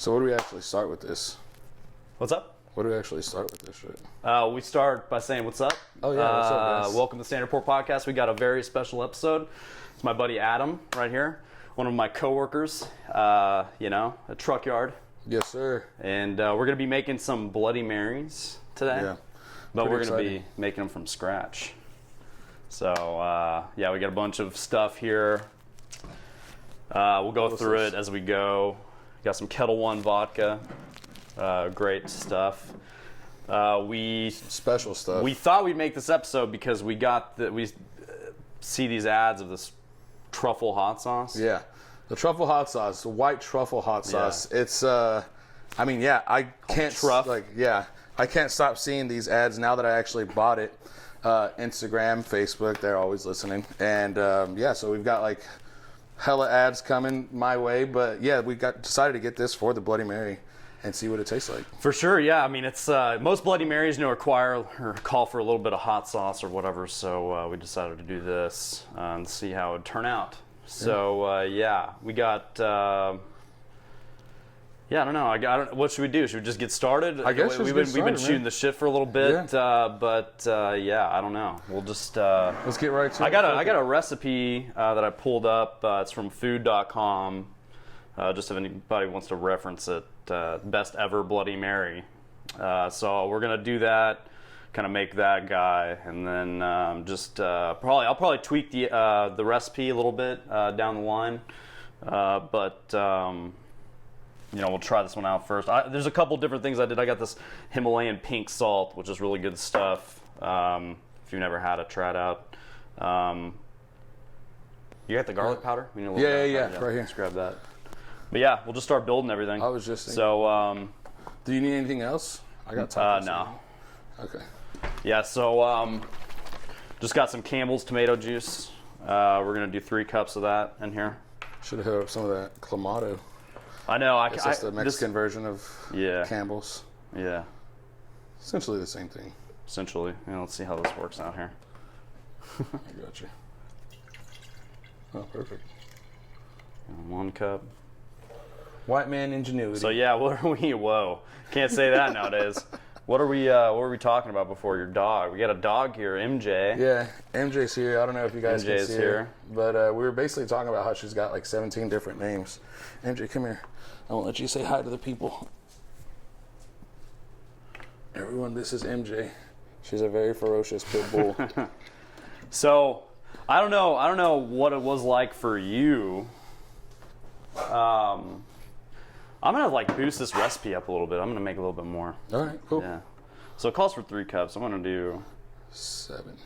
So what do we actually start with this? What's up? What do we actually start with this shit? We start by saying what's up. Oh, yeah, what's up, guys? Welcome to Standard Port Podcast. We got a very special episode. It's my buddy Adam right here, one of my coworkers, a truck yard. Yes, sir. And we're going to be making some Bloody Marys today. Yeah. But we're Pretty going to be making them from scratch. So, we got a bunch of stuff here. We'll go through it as we go. Got some Kettle One vodka. Great stuff. Special stuff. We thought we'd make this episode because we see these ads of this truffle hot sauce. Yeah. The truffle hot sauce, the white truffle hot sauce. It's, I can't, I can't stop seeing these ads now that I actually bought it. Instagram, Facebook, they're always listening. And, so we've got like hella ads coming my way. But yeah, we decided to get this for the Bloody Mary and see what it tastes like. For sure, yeah. I mean, it's most Bloody Marys require or call for a little bit of hot sauce or whatever. So we decided to do this and see how it would turn out. So we got. I don't know. What should we do? Should we just get started? I guess we've been shooting the shit for a little bit, I don't know. We'll just let's get right to it. I got a recipe that I pulled up. It's from food.com. Just if anybody wants to reference it, best ever Bloody Mary. So we're gonna do that, kind of make that guy, and then I'll probably tweak the recipe a little bit down the line, we'll try this one out first. There's a couple different things I did. I got this Himalayan pink salt, which is really good stuff. If you've never had it, try it out. You got the garlic powder? Yeah, right here. Let's grab that. But yeah, we'll just start building everything. I was just thinking. So, do you need anything else? I got tacos. No. Okay. Yeah, so just got some Campbell's tomato juice. We're gonna do 3 cups of that in here. Should have hit up some of that Clamato. I know. It's just the Mexican version of Campbell's. Yeah. Essentially the same thing. Essentially. Let's see how this works out here. I got you. Oh, perfect. 1 cup. White man ingenuity. So yeah, what are we? Whoa, can't say that nowadays. What are we talking about before your dog? We got a dog here, MJ. Yeah, MJ's here. I don't know if you guys can see here. her, but we were basically talking about how she's got like 17 different names. MJ, come here. I won't let you say hi to the people. Everyone, this is MJ. She's a very ferocious pit bull. So, I don't know what it was like for you. I'm gonna boost this recipe up a little bit. I'm gonna make a little bit more. All right, cool. Yeah. So it calls for 3 cups. I'm gonna do 7.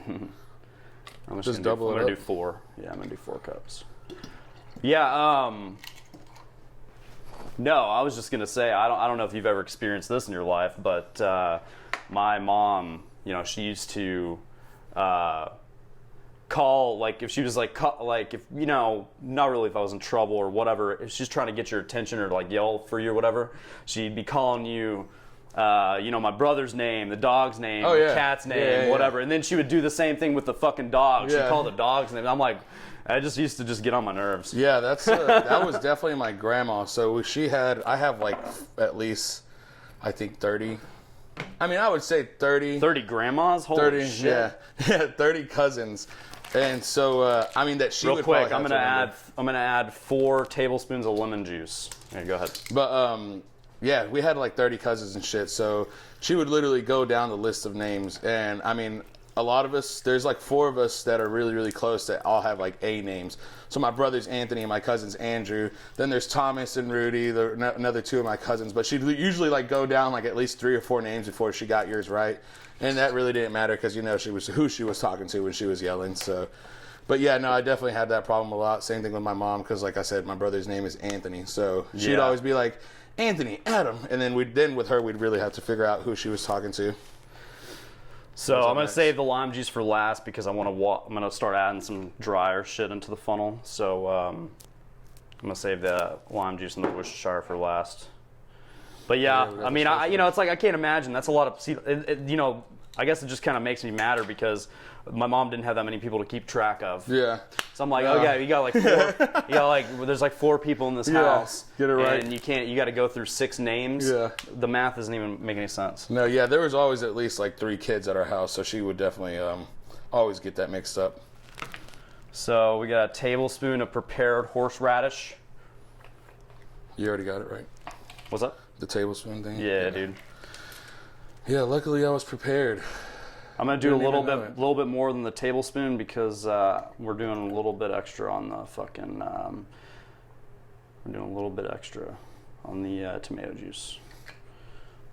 I'm just double it up. I'm gonna do 4. Yeah, I'm gonna do 4 cups. Yeah. No, I was just gonna say I don't know if you've ever experienced this in your life, but my mom, she used to call, if she was if not really if I was in trouble or whatever, if she's trying to get your attention or yell for you or whatever, she'd be calling you my brother's name, the dog's name, the cat's name, whatever. And then she would do the same thing with the fucking dog. She'd call the dog's name. I'm like, I just used to get on my nerves. Yeah, that was definitely my grandma. So I have at least, I think 30. I mean, I would say 30. 30 grandmas? Holy 30, shit. Yeah, 30 cousins. And so, that she Real would quick, probably I'm gonna add 4 tablespoons of lemon juice. Okay, go ahead. But we had 30 cousins and shit. So she would literally go down the list of names, and I mean, a lot of us. There's 4 of us that are really, really close that all have A names. So my brother's Anthony and my cousin's Andrew. Then there's Thomas and Rudy, another 2 of my cousins. But she'd usually go down at least 3 or 4 names before she got yours right. And that really didn't matter because she was who she was talking to when she was yelling. So, but yeah, no, I definitely had that problem a lot. Same thing with my mom because, like I said, my brother's name is Anthony. So she'd always be like, Anthony, Adam, and then with her we'd really have to figure out who she was talking to. So I'm gonna save the lime juice for last because I'm gonna start adding some drier shit into the funnel. So I'm gonna save the lime juice and the Worcestershire for last. But yeah, I mean, it's I can't imagine. That's a lot of, I guess it just kind of makes me madder because my mom didn't have that many people to keep track of. Yeah. So I'm like, okay, you got like 4, you got like, there's like 4 people in this house. Get it right. And you got to go through 6 names. Yeah. The math doesn't even make any sense. No, yeah, there was always at least like 3 kids at our house, so she would definitely always get that mixed up. So we got a tablespoon of prepared horseradish. You already got it right. What's that? The tablespoon thing? Yeah, dude. Yeah, luckily I was prepared. I'm gonna do a Didn't little even know it. little bit more than the tablespoon because we're doing a little bit extra on the fucking. We're doing a little bit extra on the tomato juice.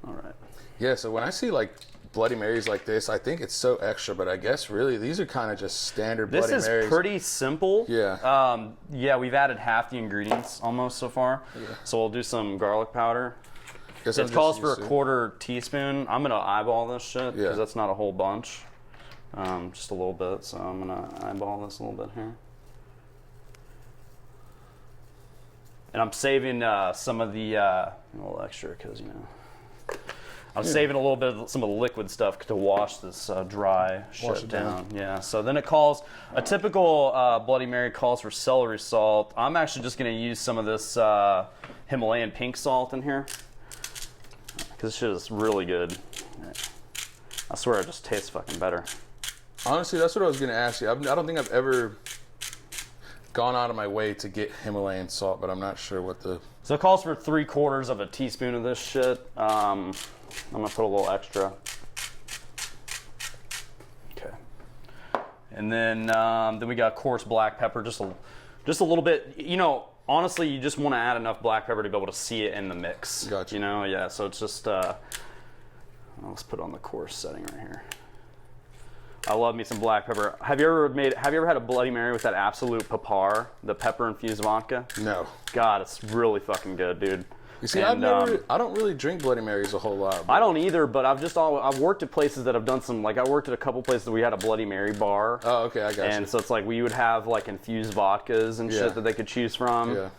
All right. Yeah, so when I see like Bloody Marys like this, I think it's so extra, but I guess really these are kind of just standard This Bloody is Marys. pretty simple. Yeah. Yeah, we've added half the ingredients almost so far. Yeah. So we'll do some garlic powder. Guess I'm It just calls for a used to- 1/4 teaspoon. I'm gonna eyeball this shit because Yeah. that's not a whole bunch. Just a little bit. So I'm gonna eyeball this a little bit here. And I'm saving some of the a little extra because I'm saving a little bit of some of the liquid stuff to wash this dry Wash shit it down. down. Yeah. So then it calls a typical Bloody Mary calls for celery salt. I'm actually just gonna use some of this Himalayan pink salt in here because this shit is really good. I swear it just tastes fucking better. Honestly, that's what I was going to ask you. I don't think I've ever gone out of my way to get Himalayan salt, but I'm not sure what the... So it calls for 3/4 of a teaspoon of this shit. I'm gonna put a little extra. Okay. And then we got coarse black pepper, just a little bit. Honestly, you just want to add enough black pepper to be able to see it in the mix. Gotcha. Yeah. So it's just let's put it on the coarse setting right here. I love me some black pepper. Have you ever had a Bloody Mary with that Absolute Papar, the pepper infused vodka? No. God, it's really fucking good, dude. You see, And, I don't really drink Bloody Marys a whole lot. I don't either, but I've worked at places that have done some, like I worked at a couple places that we had a Bloody Mary bar. Oh, okay, I got And you. so it's like we would have like infused vodkas and Yeah. shit that they could choose from. Yeah.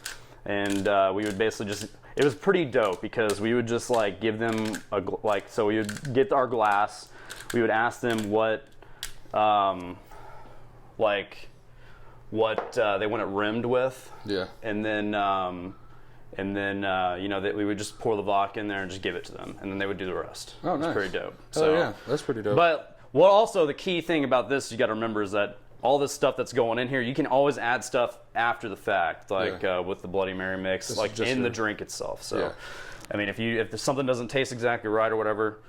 And we would basically it was pretty dope because we would just like give them so we would get our glass, we would ask them what they want it rimmed with. Yeah. And then that we would just pour the vodka in there and just give it to them, and then they would do the rest. Oh, nice. It's pretty dope. Oh, yeah, that's pretty dope. But what also the key thing about this you got to remember is that all this stuff that's going in here, you can always add stuff after the fact, like with the Bloody Mary mix, This like is just in the your- drink itself. So, Yeah. I mean, if something doesn't taste exactly right or whatever,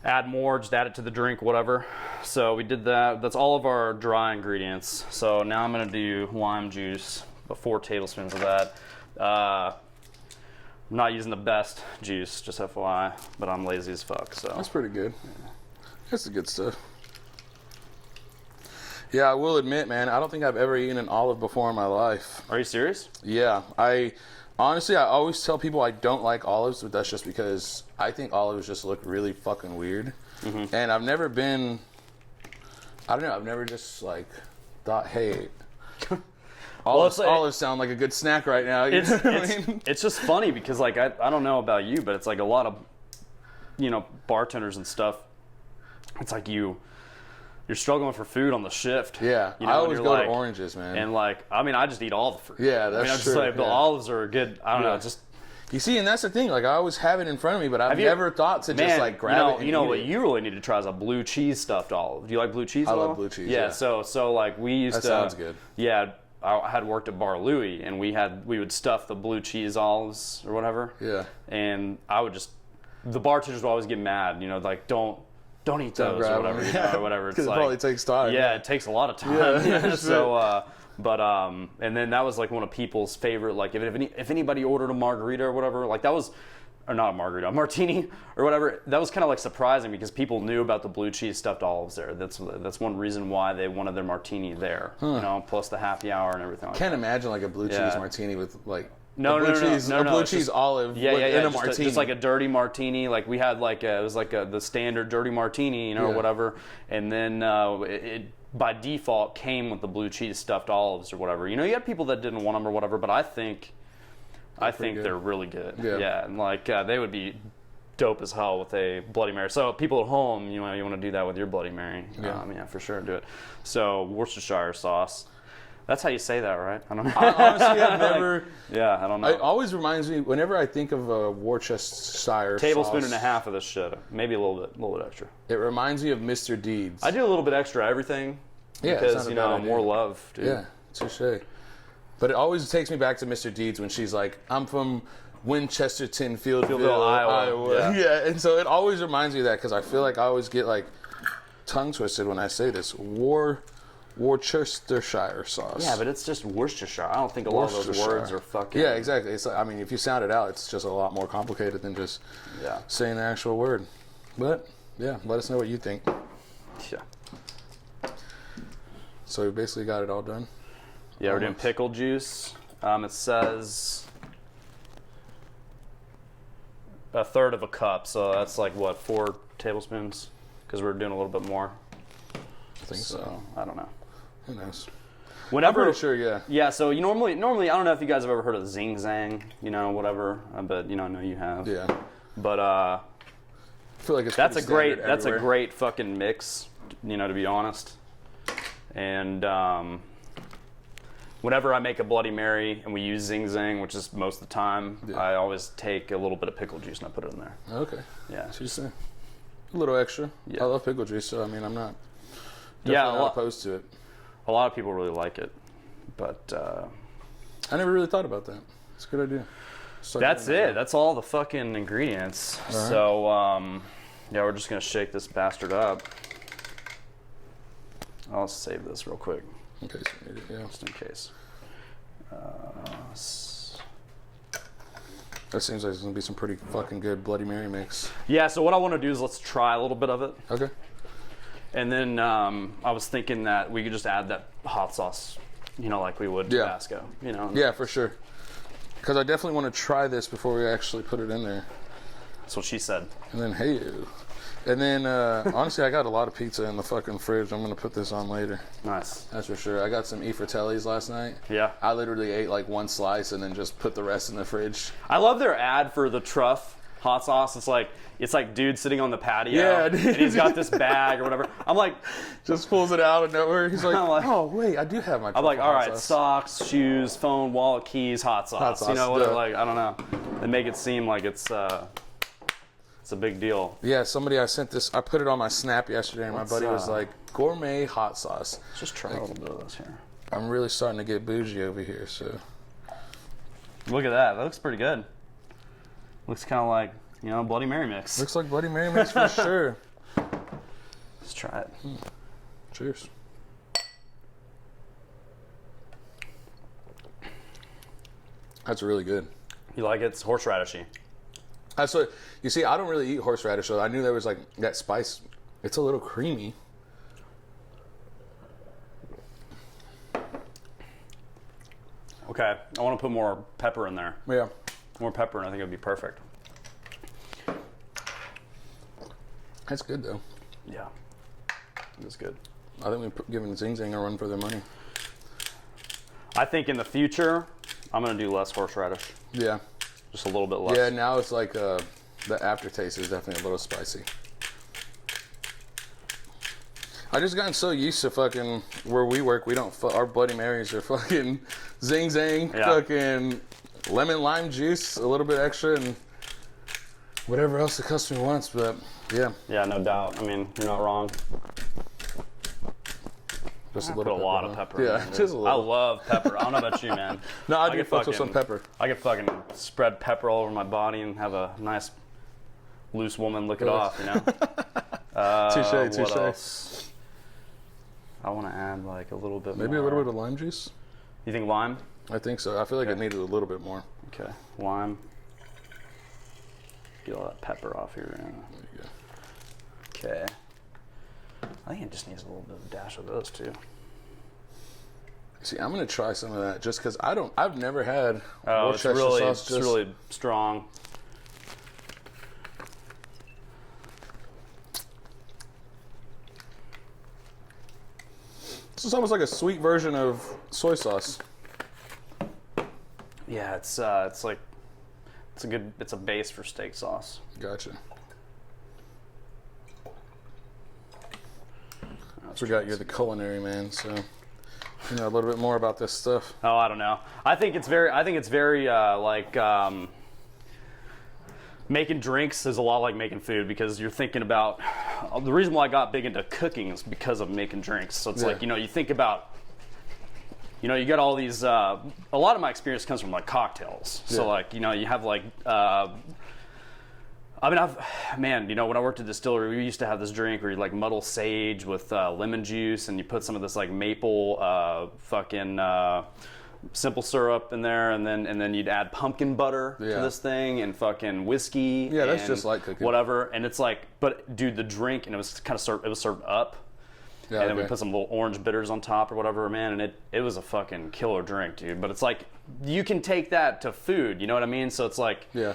add more, just add it to the drink, whatever. So we did that. That's all of our dry ingredients. So now I'm gonna do lime juice, about 4 tablespoons of that. I'm not using the best juice, just FYI, but I'm lazy as fuck. So That's pretty good. That's the good stuff. Yeah, I will admit, man, I don't think I've ever eaten an olive before in my life. Are you serious? Yeah, honestly, I always tell people I don't like olives, but that's just because I think olives just look really fucking weird. Mm-hmm. And I've never been, I don't know, I've never just like thought, hey, olives sound like a good snack right now. You know what I mean? It's just funny because like I don't know about you, but it's like a lot of bartenders and stuff. It's like you're struggling for food on the shift. Yeah, You know, I and always you're go like- to oranges, man. And like, I mean, I just eat all the fruit. Yeah, I mean, that's I'm just true, like, but yeah. olives are a good. I don't know, Yeah. just. You see, and that's the thing. Like, I always have it in front of me, but I've you- never thought to just like grab it. And You know eat what it. you really need to try is a blue cheese stuffed olive. Do you like blue cheese? I at love all? blue cheese, Yeah. yeah. So like we used That to. sounds good. Yeah, I had worked at Bar Louie, and we would stuff the blue cheese olives or whatever. Yeah. And I would just, the bartenders would always get mad. Don't eat those or grab whatever. them. Or whatever. It's Because it like, probably takes time. yeah, it takes a lot of time. Yeah, So, and then that was like one of people's favorite. Like, if anybody ordered a margarita or whatever, like that was, or not a margarita, a martini or whatever. That was kind of like surprising because people knew about the blue cheese stuffed olives there. That's one reason why they wanted their martini there. Plus the happy hour and everything. Like Can't imagine like a blue cheese Yeah. martini with like No, a blue cheese, no, a blue it's cheese just- olive Yeah, in a just martini. just like a dirty martini. Like we had it was like the standard dirty martini, or Yeah. whatever. And then it by default came with the blue cheese stuffed olives or whatever. You had people that didn't want them or whatever, but I think pretty good. they're really good. Yeah. And like they would be dope as hell with a Bloody Mary. So people at home, you want to do that with your Bloody Mary. Yeah. Yeah, for sure, do it. So Worcestershire sauce. That's how you say that, right? I don't know. I honestly have never. Yeah, I don't know. It always reminds me whenever I think of a Worcestershire Tablespoon sauce, and a half of this shit. Maybe a little bit extra. It reminds me of Mr. Deeds. I do a little bit extra everything. Yeah, it's Because, not a bad idea. more love, dude. Yeah, touche. But it always takes me back to Mr. Deeds when she's like, "I'm from Winchesterton, Fieldville, Iowa." Yeah, and so it always reminds me of that because I feel like I always get like tongue twisted when I say this. Worcestershire sauce. Yeah, but it's just Worcestershire. I don't think a lot of those Worcestershire. words are fucking... Yeah, exactly. It's like, I mean, if you sound it out, it's just a lot more complicated than just Yeah. saying the actual word. But yeah, let us know what you think. Yeah. So we basically got it all done. Yeah, we're doing pickle juice. It says a third of a cup, so that's like what, 4 tablespoons? Because we're doing a little bit more. I think so. So I don't know. Who knows? Whenever, I'm pretty sure, yeah. Yeah, so you normally I don't know if you guys have ever heard of Zing Zang, whatever. But I know you have. Yeah. But I feel like it's that's a pretty great standard everywhere. great fucking mix, to be honest. And whenever I make a Bloody Mary and we use Zing Zang, which is most of the time, Yeah. I always take a little bit of pickle juice and I put it in there. Okay. Yeah. So you say a little extra. Yeah. I love pickle juice, so I mean, I'm not Yeah, definitely not opposed to it. a lot of people really like it, but I never really thought about that. It's a good idea. Start that's doing that. it. That's all the fucking ingredients. right. So yeah, we're just gonna shake this bastard up. I'll save this real quick, In case we need it, yeah. just in case. That seems like it's gonna be some pretty fucking good Bloody Mary mix. Yeah. So what I want to do is let's try a little bit of it. Okay. And then I was thinking that we could just add that hot sauce, like we would Yeah. Tabasco, Yeah, for sure. Because I definitely want to try this before we actually put it in there. That's what she said. And then, hey, and then honestly, I got a lot of pizza in the fucking fridge. I'm gonna put this on later. Nice. That's for sure. I got some E Fratellis last night. Yeah. I literally ate like one slice and then just put the rest in the fridge. I love their ad for the truff hot sauce. It's like dude sitting on the patio. Yeah, dude. And he's got this bag or whatever. I'm like, Just pulls it out of nowhere. He's like, I'm like- oh wait, I do have my. all truffle hot right, sauce. socks, shoes, phone, wallet, keys, hot sauce. Hot sauce, Whatever. duh. Like, I don't know. They make it seem like it's a big deal. Yeah, I sent this. I put it on my Snap yesterday, and What's, my buddy was like, gourmet hot sauce. Let's just try a little bit of this here. I'm really starting to get bougie over here, so. Look at that. That looks pretty good. Looks kind of like, Bloody Mary mix. Looks like Bloody Mary mix for sure. Let's try it. Cheers. That's really good. You like it? It's horseradishy. That's what you see. I don't really eat horseradish, so I knew there was like that spice. It's a little creamy. Okay, I want to put more pepper in there. Yeah. More pepper, and I think it would be perfect. That's good though. Yeah, it is good. I think we're giving Zing Zang a run for their money. I think in the future, I'm gonna do less horseradish, Yeah. just a little bit less. Yeah. Now it's like the aftertaste is definitely a little spicy. I just gotten so used to fucking where we work. We don't. Our Bloody Marys are fucking Zing Zang, Yeah. fucking lemon lime juice, a little bit extra, and whatever else the customer wants. But yeah, Yeah, no doubt. I mean, you're not wrong. just a Put little. a lot of huh? pepper. Yeah, in there, just a dude. little. I love pepper. I don't know about you, man. No, I do could fuck with some pepper. I could fucking spread pepper all over my body and have a nice loose woman lick it off. Touche, What touche. else? I want to add like a little bit. Maybe more. a little bit of lime juice. You think lime? I think so. I feel like it Okay. needed a little bit more. Okay, lime. Get all that pepper off here. There you go. Okay. I think it just needs a little bit of a dash of those too. See, I'm gonna try some of that just because I've never had Oh, it's Worcestershire really, sauce. it's Just, really strong. This is almost like a sweet version of soy sauce. Yeah, it's like It's a base for steak sauce. Gotcha. I forgot you're the culinary man, so you know a little bit more about this stuff. Oh, I don't know. I think it's very making drinks is a lot like making food, because you're thinking about the reason why I got big into cooking is because of making drinks. So it's Yeah. like, you know, you think about, you know, you got all these, a lot of my experience comes from like cocktails. So Yeah. like, you know, you have like, man, you know, when I worked at distillery, we used to have this drink where you like muddle sage with lemon juice, and you put some of this like maple simple syrup in there, and then you'd add pumpkin butter to Yeah. this thing, and fucking whiskey. Yeah, that's and just like cooking. whatever. And it's like, but dude, the drink, and it was kind of served. It was served up. Yeah, And then we okay. put some little orange bitters on top or whatever, man, and it was a fucking killer drink, dude. But it's like, you can take that to food, you know what I mean? So it's like, Yeah.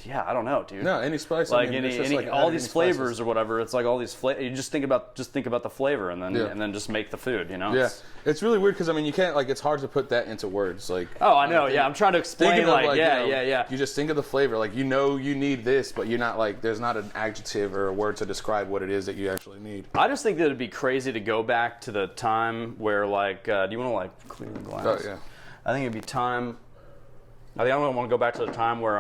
yeah, I don't know, dude. No, any spice. Like I mean, it's just any like all adding these any spices. flavors or whatever, it's like all these you just think about the flavor, and then Yeah. just make the food, you know? Yeah, it's really weird because I mean you can't, like, it's hard to put that into words. Like, Oh, I know. Yeah, I'm trying to explain. thinking of, Like, yeah, you know, yeah. You just think of the flavor, like, you know you need this, but you're not like, there's not an adjective or a word to describe what it is that you actually need. I just think that it'd be crazy to go back to the time where, like, do you want to like clear the glass? Oh yeah. I think it'd be time. I think I want to go back to the time where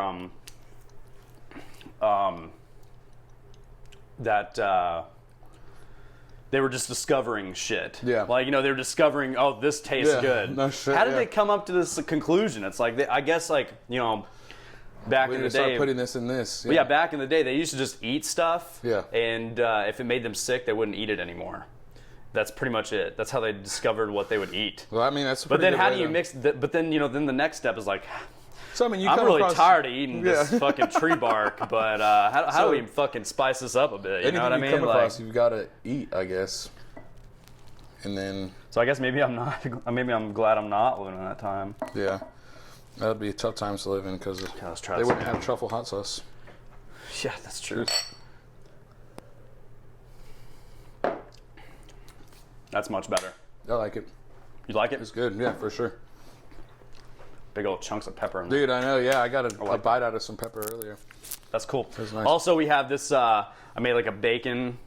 they were just discovering shit. Yeah. Like, you know, they were discovering, oh, this tastes Yeah, good. no shit, How did yeah. they come up to this conclusion? It's like, I guess, like, you know, back We in need the to start day. putting this in this. But yeah, back in the day, they used to just eat stuff. Yeah. And if it made them sick, they wouldn't eat it anymore. That's pretty much it. That's how they discovered what they would eat. Well, I mean that's. A But pretty then good how way do you to- mix? But then, you know, then the next step is like, So I mean, you I'm come really across, tired of eating this Yeah. fucking tree bark, but how So- do we fucking spice this up a bit? You Anything know what I you mean? come Like, across, you've got to eat, I guess. And then so I guess maybe I'm not. Maybe I'm glad I'm not living in that time. yeah, that'd be tough times to live in because let's try they this wouldn't again. have truffle hot sauce. Yeah, that's true. That's much better. I like it. You like it? It's good. Yeah, for sure. Big old chunks of pepper in there. Dude, I know. Yeah, I got a like bite out of some pepper earlier. That's cool. That's nice. Also, we have this. I made like a bacon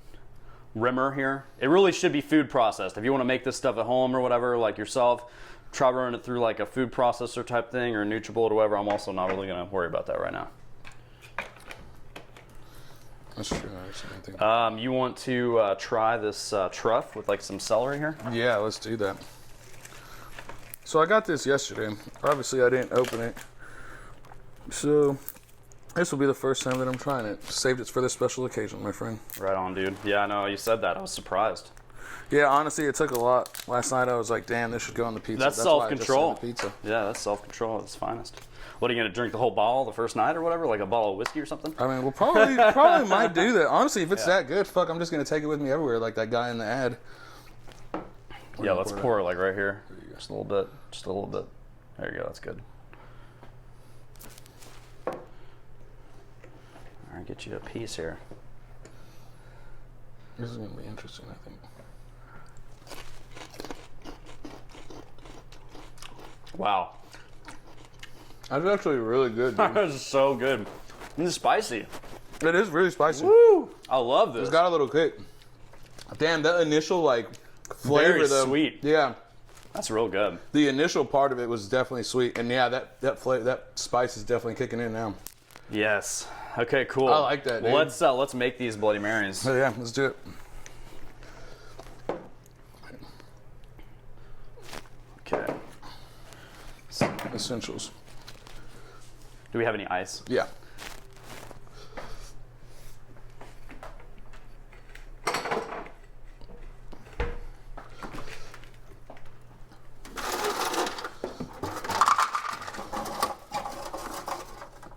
rimmer here. It really should be food processed. If you want to make this stuff at home or whatever, like yourself, try running it through like a food processor type thing or a NutriBullet or whatever. I'm also not really gonna worry about that right now. That's true. Actually, I think. You want to try this truff with like some celery here? Yeah, let's do that. So I got this yesterday. Obviously, I didn't open it. So this will be the first time that I'm trying it. Saved it for this special occasion, my friend. Right on, dude. Yeah, I know. You said that. I was surprised. Yeah, honestly, it took a lot. Last night I was like, damn, this should go on the pizza. That's why I just self-control. said the pizza. Yeah, that's self-control at its finest. What, are you gonna drink the whole bottle the first night or whatever, like a bottle of whiskey or something? I mean, we'll probably might do that. Honestly, if it's that good, fuck, I'm just gonna take it with me everywhere, like that guy in the ad. Yeah, let's pour it pour it like right here. Just a little bit. Just a little bit. There you go. That's good. All right, get you a piece here. This is gonna be interesting, I think. Wow. That's actually really good, dude. That is so good. And it's spicy. It is really spicy. Woo! I love this. It's got a little kick. Damn, that initial like flavor Very though. sweet. Yeah. That's real good. The initial part of it was definitely sweet, and yeah, that flavor, that spice is definitely kicking in now. Yes. Okay, cool. I like that, Well, dude. let's make these Bloody Marys. So yeah, let's do it. Okay. Essentials. Do we have any ice? Yeah.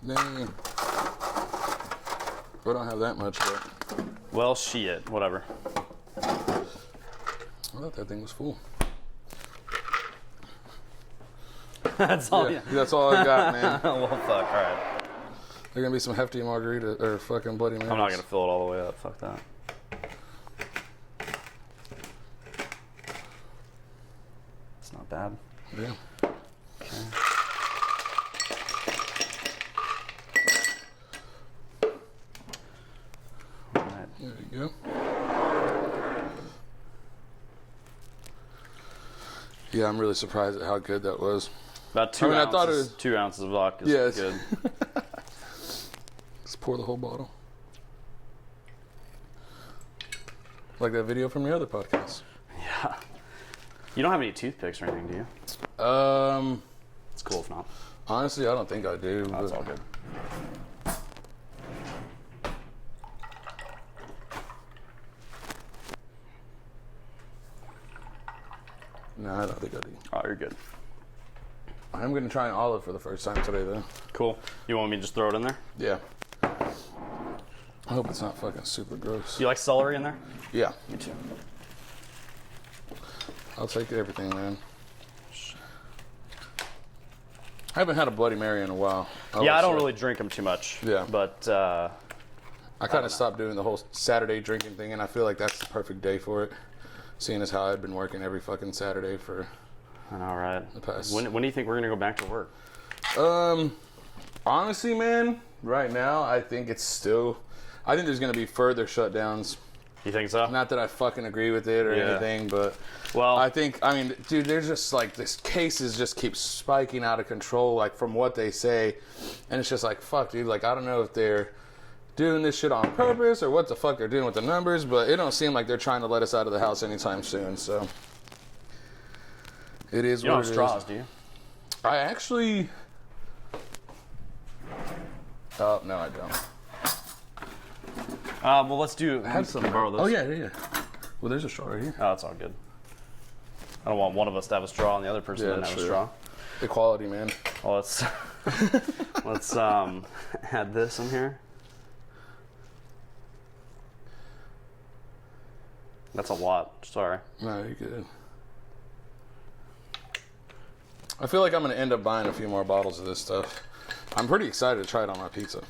Dang. We don't have that much, but Well, shit. Whatever. I thought that thing was full. That's all. Yeah, that's all I got, man. Well, fuck. All right. They're gonna be some hefty margarita or fucking Bloody Marys. I'm not gonna fill it all the way up. Fuck that. It's not bad. Yeah. Okay. you go. Yeah, I'm really surprised at how good that was. About 2 I ounces. thought it was 2 ounces of vodka is Yes. good. Let's pour the whole bottle. Like that video from your other podcast. Yeah. You don't have any toothpicks or anything, do you? It's cool if not. Honestly, I don't think I do. Oh, that's all good. No, I don't think I do. Oh, you're good. I'm gonna try an olive for the first time today, though. Cool. You want me to just throw it in there? Yeah. I hope it's not fucking super gross. Do you like celery in there? Yeah, Me too. I'll take everything, man. I haven't had a Bloody Mary in a while. Yeah, I don't would say. really drink them too much. Yeah. But I kind of stopped doing the whole Saturday drinking thing, and I feel like that's the perfect day for it. Seeing as how I've been working every fucking Saturday for I know, right? the past. When do you think we're gonna go back to work? Honestly, man, right now I think it's still. I think there's gonna be further shutdowns. You think so? Not that I fucking agree with it or Yeah. anything, but Well, I mean, dude, there's just like this cases just keep spiking out of control, like from what they say, and it's just like fuck, dude. Like I don't know if they're doing this shit on purpose or what the fuck they're doing with the numbers, but it don't seem like they're trying to let us out of the house anytime soon. So it is you don't what have it straws, is. do you? I actually. Oh no, I don't. Well, let's do. I have some. Can I borrow those? Oh yeah. Well, there's a straw right here. Oh, it's all good. I don't want one of us to have a straw and the other person Yeah, to have a true. straw. Equality, man. Well, let's add this in here. That's a lot. Sorry. No, you're good. I feel like I'm gonna end up buying a few more bottles of this stuff. I'm pretty excited to try it on my pizza,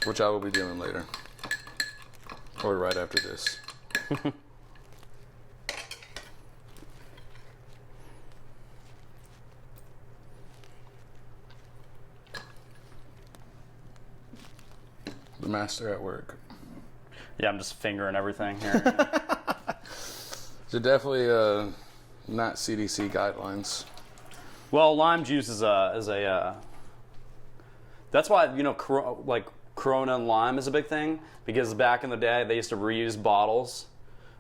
which I will be doing later, or right after this. The master at work. Yeah, I'm just fingering everything here. So definitely not CDC guidelines. Well, lime juice is a. That's why like Corona and lime is a big thing, because back in the day they used to reuse bottles,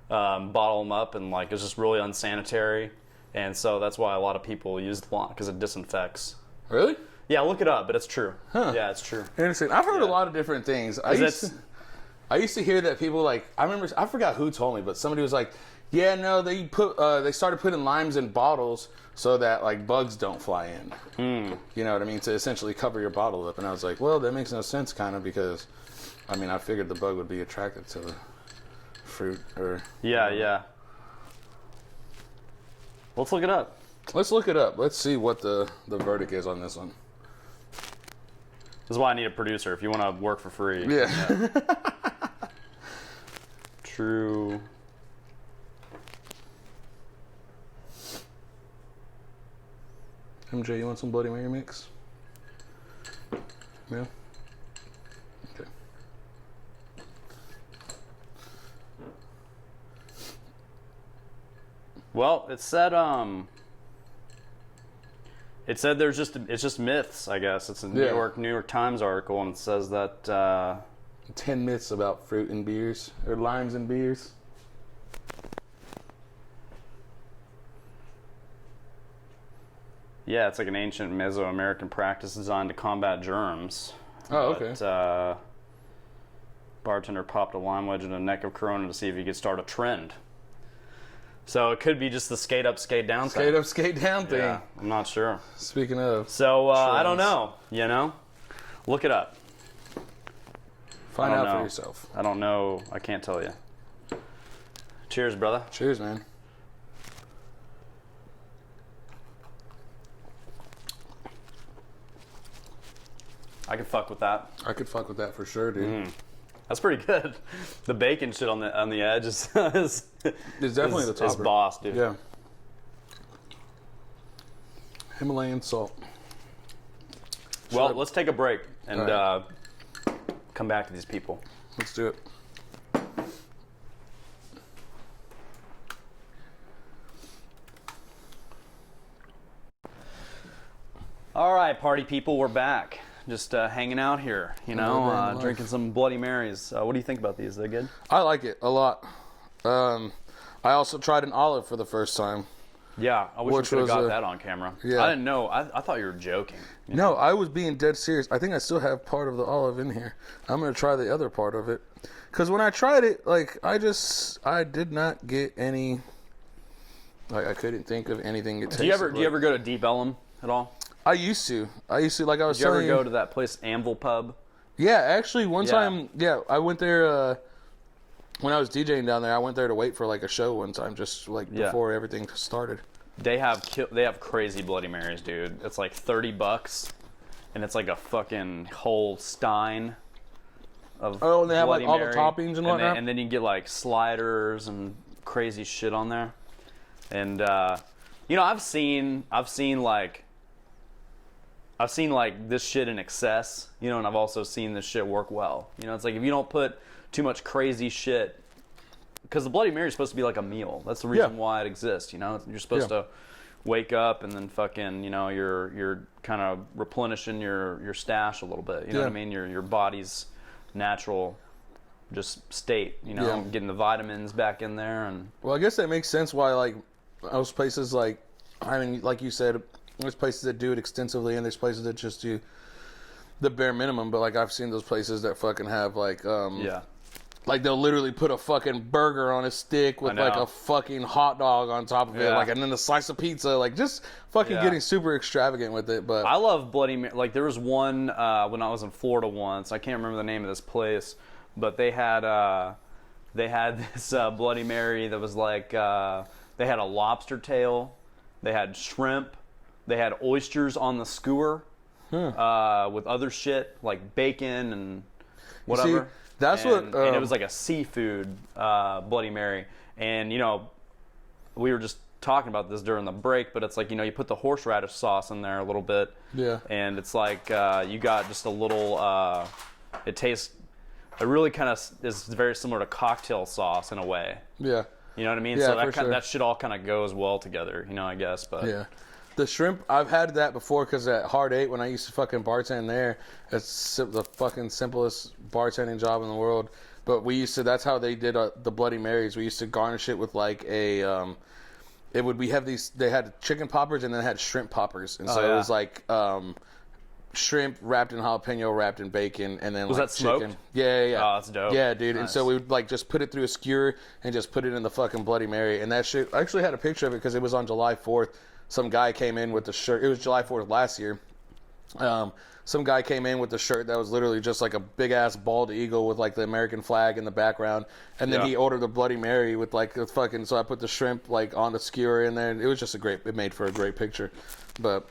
bottle them up, and like it's just really unsanitary, and so that's why a lot of people use lime because it disinfects. Really? Yeah, look it up, but it's true. Huh. Yeah, it's true. Interesting. I've heard Yeah. a lot of different things. that's- I used to hear that people like. I remember. I forgot who told me, but somebody was like, "Yeah, no, they started putting limes in bottles so that like bugs don't fly in." You know what I mean? To essentially cover your bottle up. And I was like, "Well, that makes no sense, kind of, because I mean, I figured the bug would be attracted to the fruit." Or Yeah. Let's look it up. let's look it up. Let's see what the verdict is on this one. This is why I need a producer. If you want to work for free. Yeah. True. MJ, you want some Bloody Mary mix? Yeah. Okay. Well, it said it's just myths, I guess. It's a New Yeah. York Times article, and it says that 10 myths about fruit and beers, or limes and beers. yeah, it's like an ancient Mesoamerican practice designed to combat germs. Oh, okay. But, bartender popped a lime wedge in the neck of Corona to see if he could start a trend. So it could be just the skate up, skate down thing. Skate up, skate down thing. Yeah, I'm not sure. Speaking of, So I don't Trends. know. You know, look it up. find I out don't for know. yourself. I don't know. I can't tell you. Cheers, brother. Cheers, man. I could fuck with that. I could fuck with that for sure, dude. That's pretty good. The bacon shit on the edge is It's definitely the is topper. boss, dude. Yeah. Himalayan salt. Well, Should I- let's take a break and All right. come back to these people. Let's do it. All right, party people, we're back. Just hanging out here, drinking some Bloody Marys. What do you think about these? Are they good? I like it a lot. I also tried an olive for the first time. Yeah, I wish we Which could have was got a- that on camera. Yeah. I didn't know. I thought you were joking. No, I was being dead serious. I think I still have part of the olive in here. I'm going to try the other part of it. Because when I tried it, like, I did not get any, like, I couldn't think of anything it tasted Do you ever like. go to Deep Ellum at all? I used to, like I was Did you ever telling go to that place, Anvil Pub? Yeah, actually, one Yeah. time, I went there, when I was DJing down there, I went there to wait for, like, a show one time, just, like, Yeah. before everything started. They have crazy Bloody Marys, dude. It's like $30, and it's like a fucking whole stein of Oh, and they have, Bloody like, all the Mary. toppings and whatnot? And then you can get like sliders and crazy shit on there. And I've seen like this shit in excess, and I've also seen this shit work well. It's like if you don't put too much crazy shit, because the Bloody Mary is supposed to be like a meal. That's the reason why it exists. You're supposed to wake up and then fucking, you're kind of replenishing your stash a little bit. You know what I mean? Your body's natural just state. Getting the vitamins back in there and. Well, I guess that makes sense why, like, those places, like, I mean, like you said, there's places that do it extensively and there's places that just do the bare minimum. But, like, I've seen those places that fucking have, like, like, they'll literally put a fucking burger on a stick with, like, a fucking hot dog on top of it. Yeah. Like, and then a slice of pizza. Like, just fucking getting super extravagant with it. But I love Bloody Mary. Like, there was one when I was in Florida once. I can't remember the name of this place, but they had this Bloody Mary that was like they had a lobster tail, they had shrimp, they had oysters on the skewer with other shit like bacon and whatever. See, that's and what. And it was like a seafood Bloody Mary, and we were just talking about this during the break, but it's like you put the horseradish sauce in there a little bit, and it's like you got just a little. It really kind of is very similar to cocktail sauce in a way. Yeah. You know what I mean? Yeah, So for sure. that shit all kind of goes well together, I guess. But Yeah. The shrimp, I've had that before because at Hard 8, when I used to fucking bartend there, it's the fucking simplest bartending job in the world. But that's how they did the Bloody Marys. We used to garnish it with like they had chicken poppers and then had shrimp poppers. And so it was like shrimp wrapped in jalapeno, wrapped in bacon, and then Was like that smoked? chicken. Yeah. Oh, that's dope. Yeah, dude. Nice. And so we would like just put it through a skewer and just put it in the fucking Bloody Mary. And that shit, I actually had a picture of it because it was on July 4th. Some guy came in with the shirt. It was July 4th last year. Some guy came in with the shirt that was literally just like a big ass bald eagle with like the American flag in the background, and then he ordered the Bloody Mary with like the fucking. So I put the shrimp like on the skewer in there, and it was just it made for a great picture. But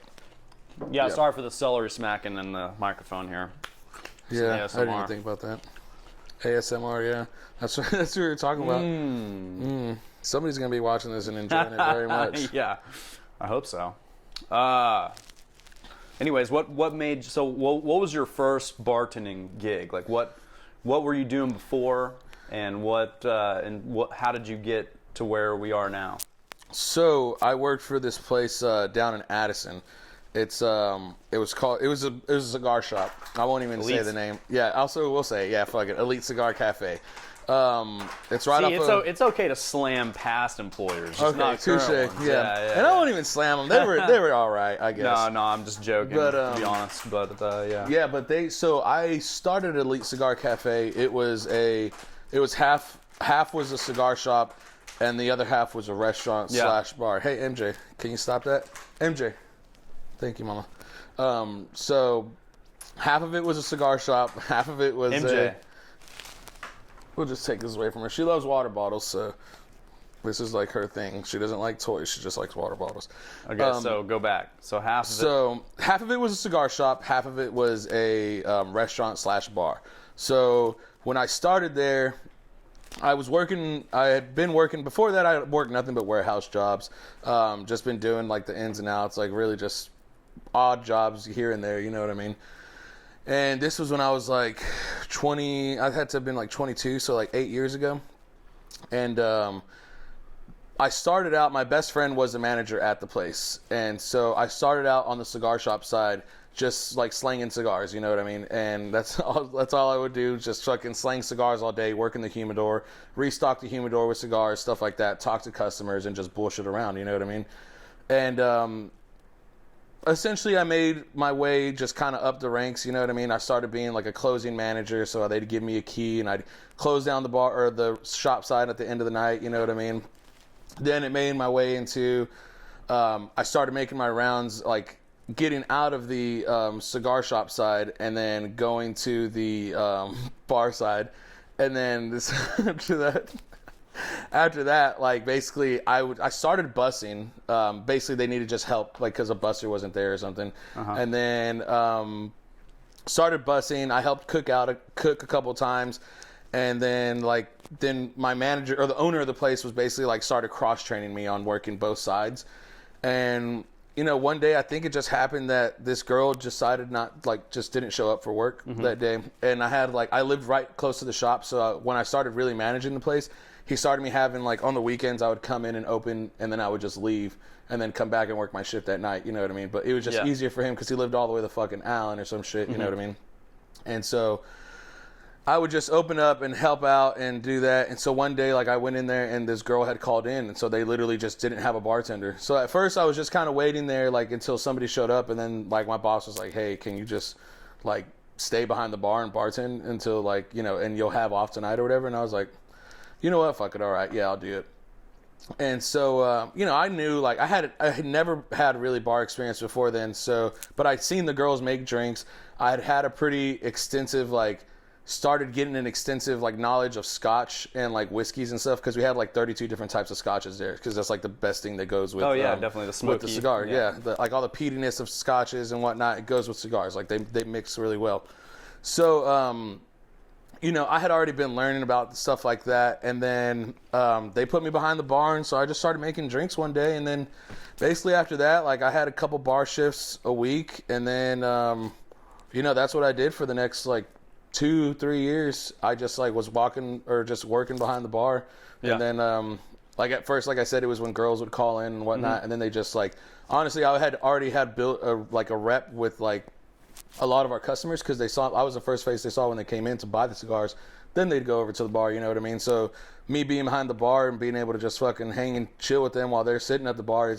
yeah, sorry for the celery smacking in the microphone here. yeah, I ASMR. didn't even think about that. ASMR, yeah, that's what we were talking about. Somebody's gonna be watching this and enjoying it very much. Yeah, I hope so. Anyways, what was your first bartending gig? Like what were you doing before, and how did you get to where we are now? So I worked for this place down in Addison. It was a cigar shop. I won't even say the name. Yeah, also we'll say fuck it, Elite Cigar Cafe. It's right See, off of. it's okay to slam past employers. Just not touche. current ones. Yeah. And I won't even slam them. They were all right, I guess. No, I'm just joking. But, to be honest, but yeah. Yeah, but I started Elite Cigar Cafe. It was half was a cigar shop, and the other half was a restaurant / bar. Hey MJ, can you stop that? MJ, thank you, Mama. So half of it was a cigar shop, half of it was MJ. We'll just take this away from her. She loves water bottles, so this is like her thing. She doesn't like toys. She just likes water bottles. Okay, so go back. So half of it. So half of it was a cigar shop, half of it was a restaurant / bar. So when I started there, I had been working, before that I worked nothing but warehouse jobs. Just been doing like the ins and outs, like really just odd jobs here and there, you know what I mean? And this was when I was like 20, I had to have been like 22, so like 8 years ago. And I I started out, my best friend was the manager at the place. And so I started out on the cigar shop side, just like slanging cigars, you know what I mean? And that's all I would do, just fucking slang cigars all day, work in the humidor, restock the humidor with cigars, stuff like that, talk to customers and just bullshit around, you know what I mean? And essentially I made my way just kind of up the ranks, you know what I mean? I started being like a closing manager, so they'd give me a key and I'd close down the bar or the shop side at the end of the night, you know what I mean? Then it made my way into, I started making my rounds, like getting out of the cigar shop side and then going to the bar side. And then this, after that, like basically I started bussing. Basically they needed just help, like because a busser wasn't there or something. And then started bussing. I helped cook a couple times. And then my manager or the owner of the place was basically like started cross training me on working both sides. And you know, one day I think it just happened that this girl decided just didn't show up for work that day. And I lived right close to the shop. So when I started really managing the place, he started me having like on the weekends I would come in and open and then I would just leave and then come back and work my shift at night. You know what I mean? But it was just easier for him because he lived all the way to fucking Allen or some shit. You know what I mean? And so I would just open up and help out and do that. And so one day, like I went in there and this girl had called in, and so they literally just didn't have a bartender. So at first I was just kind of waiting there, like until somebody showed up, and then like my boss was like, "Hey, can you just like stay behind the bar and bartend until like and you'll have off tonight or whatever?" And I was like, "You know what? Fuck it. All right, yeah, I'll do it." And so I knew like I had never had really bar experience before then. So, but I'd seen the girls make drinks. I had a pretty extensive started getting an extensive knowledge of scotch and like whiskeys and stuff because we had like 32 different types of scotches there because that's like the best thing that goes with definitely the smoky with the cigar like all the peatiness of scotches and whatnot, it goes with cigars, like they mix really well. So I had already been learning about stuff like that, and then they put me behind the bar, and so I just started making drinks one day, and then basically after that, like I had a couple bar shifts a week, and then that's what I did for the next 2-3 years. I just was walking or just working behind the bar. And then at first, like I said, it was when girls would call in and whatnot. And then they just honestly, I had already built a rep with a lot of our customers because I was the first face they saw when they came in to buy the cigars. Then they'd go over to the bar, you know what I mean? So me being behind the bar and being able to just fucking hang and chill with them while they're sitting at the bar,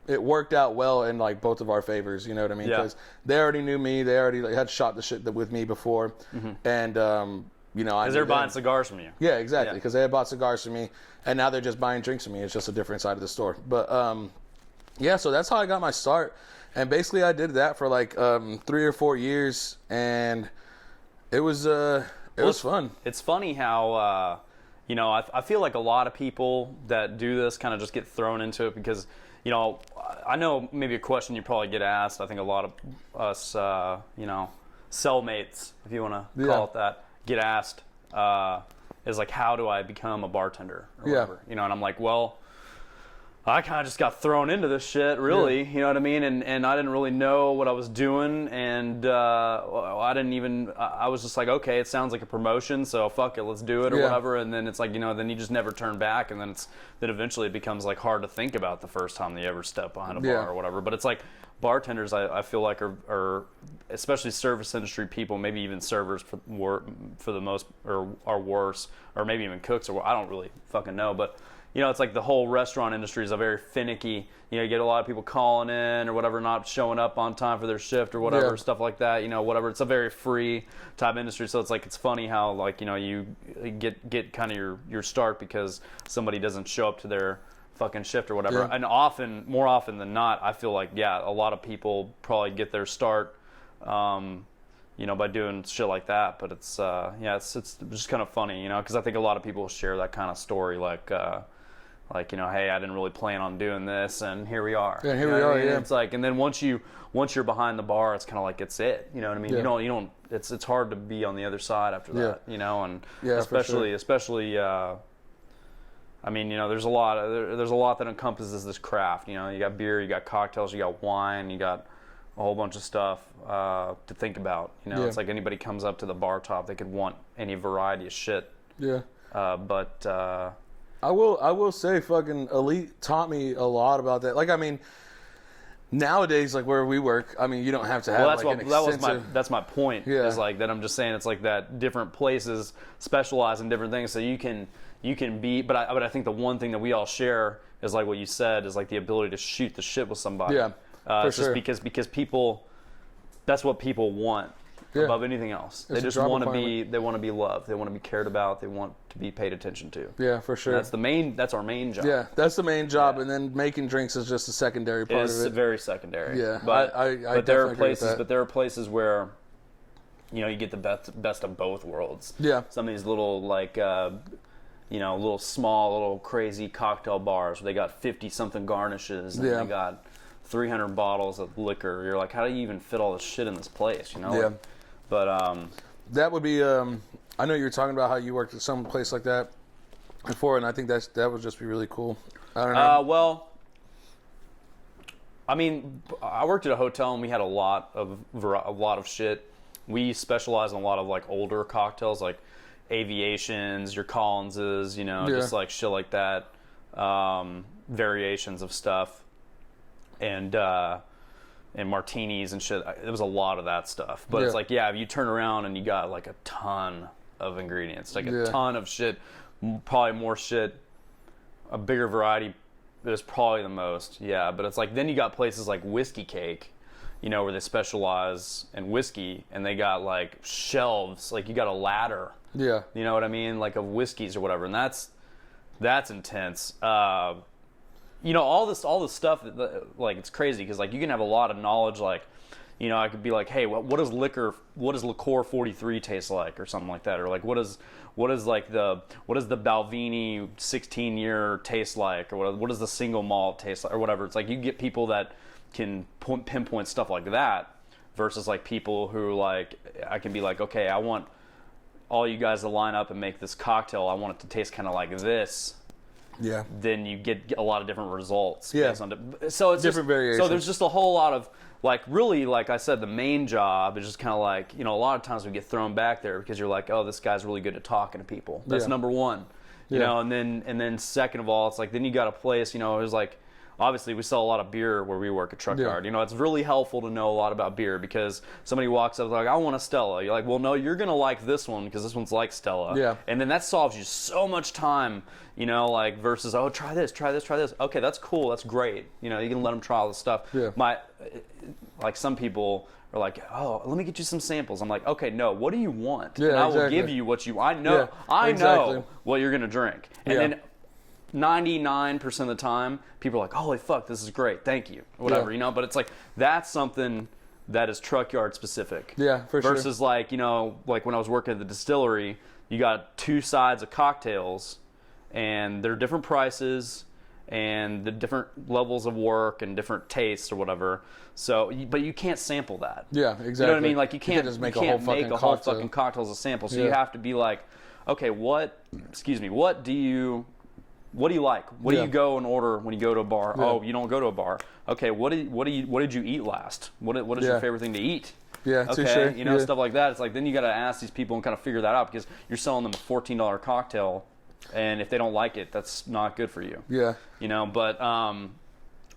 it worked out well in both of our favors, you know what I mean? Because they already knew me, they already had shot the shit with me before, and because they're buying cigars from you. Yeah, exactly. Because they had bought cigars from me, and now they're just buying drinks from me. It's just a different side of the store. But so that's how I got my start, and basically I did that for 3 or 4 years, and it was fun. It's funny how I feel like a lot of people that do this kind of just get thrown into it because. I know maybe a question you probably get asked. I think a lot of us, cellmates, if you want to call it that, get asked is how do I become a bartender or whatever? And I'm like, well, I kind of just got thrown into this shit, really. You know what I mean? And I didn't really know what I was doing, and I was just like, okay, it sounds like a promotion, so fuck it, let's do it or whatever. And then it's then you just never turn back, and then eventually it becomes hard to think about the first time that you ever step behind a bar or whatever. But it's bartenders, I feel like are especially service industry people, maybe even servers for the most, or are worse, or maybe even cooks, or I don't really fucking know, but. It's the whole restaurant industry is a very finicky, you get a lot of people calling in or whatever, not showing up on time for their shift or whatever, stuff like that, whatever. It's a very free type industry. So it's it's funny how you get kind of your start because somebody doesn't show up to their fucking shift or whatever. And more often than not, I feel a lot of people probably get their start, by doing shit like that. But it's just kind of funny, because I think a lot of people share that kind of story, hey, I didn't really plan on doing this, and here we are. Yeah, here we are. Yeah. It's and then once you're behind the bar, it's kind of it's it. You know what I mean? Yeah. You don't. It's hard to be on the other side after that. And especially. There's a lot that encompasses this craft. You got beer, you got cocktails, you got wine, you got a whole bunch of stuff to think about. It's anybody comes up to the bar top, they could want any variety of shit. Yeah. I will say fucking Elite taught me a lot about that. Like, I mean, nowadays, like where we work, I mean, you don't have to have that's my point. Yeah. Is like that I'm just saying it's like that different places specialize in different things, so you can be. But I think the one thing that we all share is like what you said is like the ability to shoot the shit with somebody. Yeah, for it's sure. just because people, that's what people want. Yeah. Above anything else, they just want to be. They want to be loved. They want to be cared about. They want to be paid attention to. Yeah, for sure. That's our main job. Yeah, that's the main job, and then making drinks is just a secondary part It's of it. very secondary. Yeah, but I there are definitely agree with places, that. but there are places where, you know, you get the best of both worlds. Yeah. Some of these little like, little small, little crazy cocktail bars where they got 50-something garnishes and Yeah. they got 300 bottles of liquor. You're like, how do you even fit all this shit in this place? You know. Yeah. Like, but That would be. I know you were talking about how you worked at some place like that before, and I think that would just be really cool. I don't know. well, I mean, I worked at a hotel and we had a lot of shit. We specialize in a lot of like older cocktails, like Aviations, your Collinses, you know, just like shit like that, variations of stuff, and martinis and shit. There was a lot of that stuff. But it's like, if you turn around and you got like a ton of ingredients, like a ton of shit, probably more shit, a bigger variety is probably the most. Yeah, but it's like, then you got places like Whiskey Cake, you know, where they specialize in whiskey, and they got like shelves, like you got a ladder. Yeah. You know what I mean? Like of whiskeys or whatever. And that's intense. You know, all this stuff, like, it's crazy because, like, you can have a lot of knowledge, like, you know, I could be like, hey, what does liqueur 43 taste like, or something like that, or like, what does the Balvenie 16-year taste like, or what does the single malt taste like, or whatever. It's like you get people that can pinpoint stuff like that versus like people who, like, I can be like, okay, I want all you guys to line up and make this cocktail. I want it to taste kind of like this. Yeah. Then you get a lot of different results. Yeah. So it's different variations. So there's just a whole lot of, like, really, like I said, the main job is just kind of like, you know, a lot of times we get thrown back there because you're like, oh, this guy's really good at talking to people. That's number one. You know, and then second of all, it's like, then you got a place, you know, it was like, obviously we sell a lot of beer where we work at Truck Yard. You know, it's really helpful to know a lot about beer because somebody walks up like, I want a Stella. You're like, well, no, you're going to like this one because this one's like Stella. Yeah. And then that solves you so much time, you know, like versus, oh, try this. Okay, that's cool. That's great. You know, you can let them try all this stuff. Yeah. Like some people are like, oh, let me get you some samples. I'm like, okay, no, what do you want? Yeah, and I will exactly. give you what you, I know exactly. what you're going to drink. And then 99% of the time, people are like, holy fuck, this is great, thank you, or whatever, you know, but it's like, that's something that is Truck Yard specific. Yeah, for sure. Versus like, you know, like when I was working at the distillery, you got two sides of cocktails, and they're different prices, and the different levels of work, and different tastes, or whatever, so, but you can't sample that. Yeah, exactly. You know what I mean? Like, you can't just make you a can't whole make fucking a whole cocktail. fucking cocktail as a sample, so you have to be like, okay, what do you like? What do you go and order when you go to a bar? Yeah. Oh, you don't go to a bar. Okay, what did you eat last? What is your favorite thing to eat? Yeah, Okay, touche. you know, stuff like that. It's like, then you got to ask these people and kind of figure that out because you're selling them a $14 cocktail, and if they don't like it, that's not good for you. Yeah. You know, but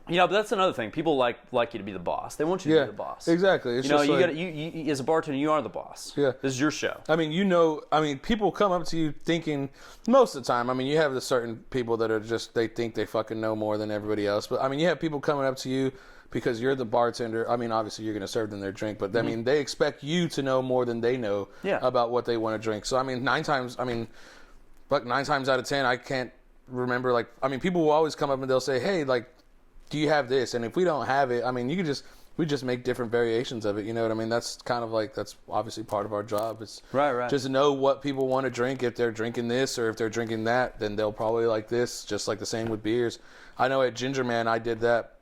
but that's another thing. People like you to be the boss. They want you to be the boss. Exactly. It's You know, just like, you as a bartender, you are the boss. Yeah. This is your show. I mean, people come up to you thinking, most of the time, I mean, you have the certain people that are just, they think they fucking know more than everybody else. But, I mean, you have people coming up to you because you're the bartender. I mean, obviously, you're going to serve them their drink. But, I mean, they expect you to know more than they know about what they want to drink. So, I mean, 9 times out of 10, I can't remember, like, I mean, people will always come up and they'll say, hey, like, do you have this? And if we don't have it, I mean, we just make different variations of it. You know what I mean? That's kind of like, that's obviously part of our job. It's right. Just to know what people want to drink. If they're drinking this or if they're drinking that, then they'll probably like this. Just like the same with beers. I know at Ginger Man, I did that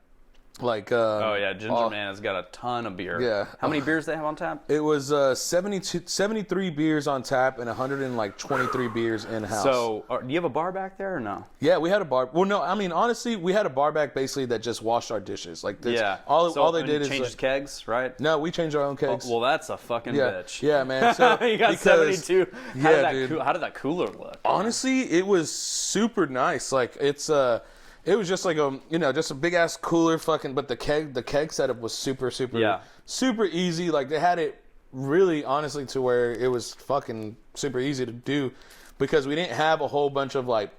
Like Oh yeah, Ginger Man has got a ton of beer. Yeah. How many beers they have on tap? It was 73 beers on tap and 123 beers in house. So, do you have a bar back there or no? Yeah, we had a bar. Well, no, I mean honestly, we had a bar back basically that just washed our dishes. Like this, Yeah. all they did is changes kegs, right? no, we changed our own kegs. Well, that's a fucking yeah, bitch. yeah, man. So You got because- 72. Yeah, dude. How did that cooler look? Honestly, it was super nice. Like it was just like just a big ass cooler fucking. But the keg setup was super super easy. Like they had it really honestly to where it was fucking super easy to do because we didn't have a whole bunch of like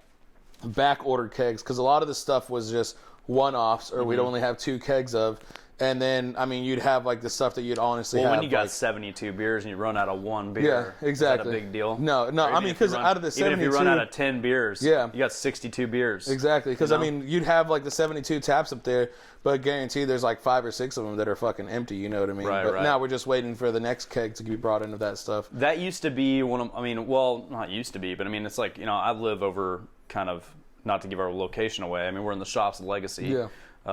back ordered kegs because a lot of the stuff was just one offs or we'd only have 2 kegs of. And then, I mean, you'd have like the stuff that you'd honestly have. Well, when you got like, 72 beers and you run out of one beer, yeah, exactly. is that a big deal? No. Or I even mean, if you because run- out of the 72, even if you run out of 10 beers, Yeah. you got 62 beers. exactly. Because You know? I mean, you'd have like the 72 taps up there, but guaranteed there's like 5 or 6 of them that are fucking empty. You know what I mean? Right, but right. now we're just waiting for the next keg to be brought into that stuff. That used to be one of, I mean, well, not used to be, but I mean, it's like, I live over kind of, not to give our location away. I mean, we're in the Shops Legacy. Yeah.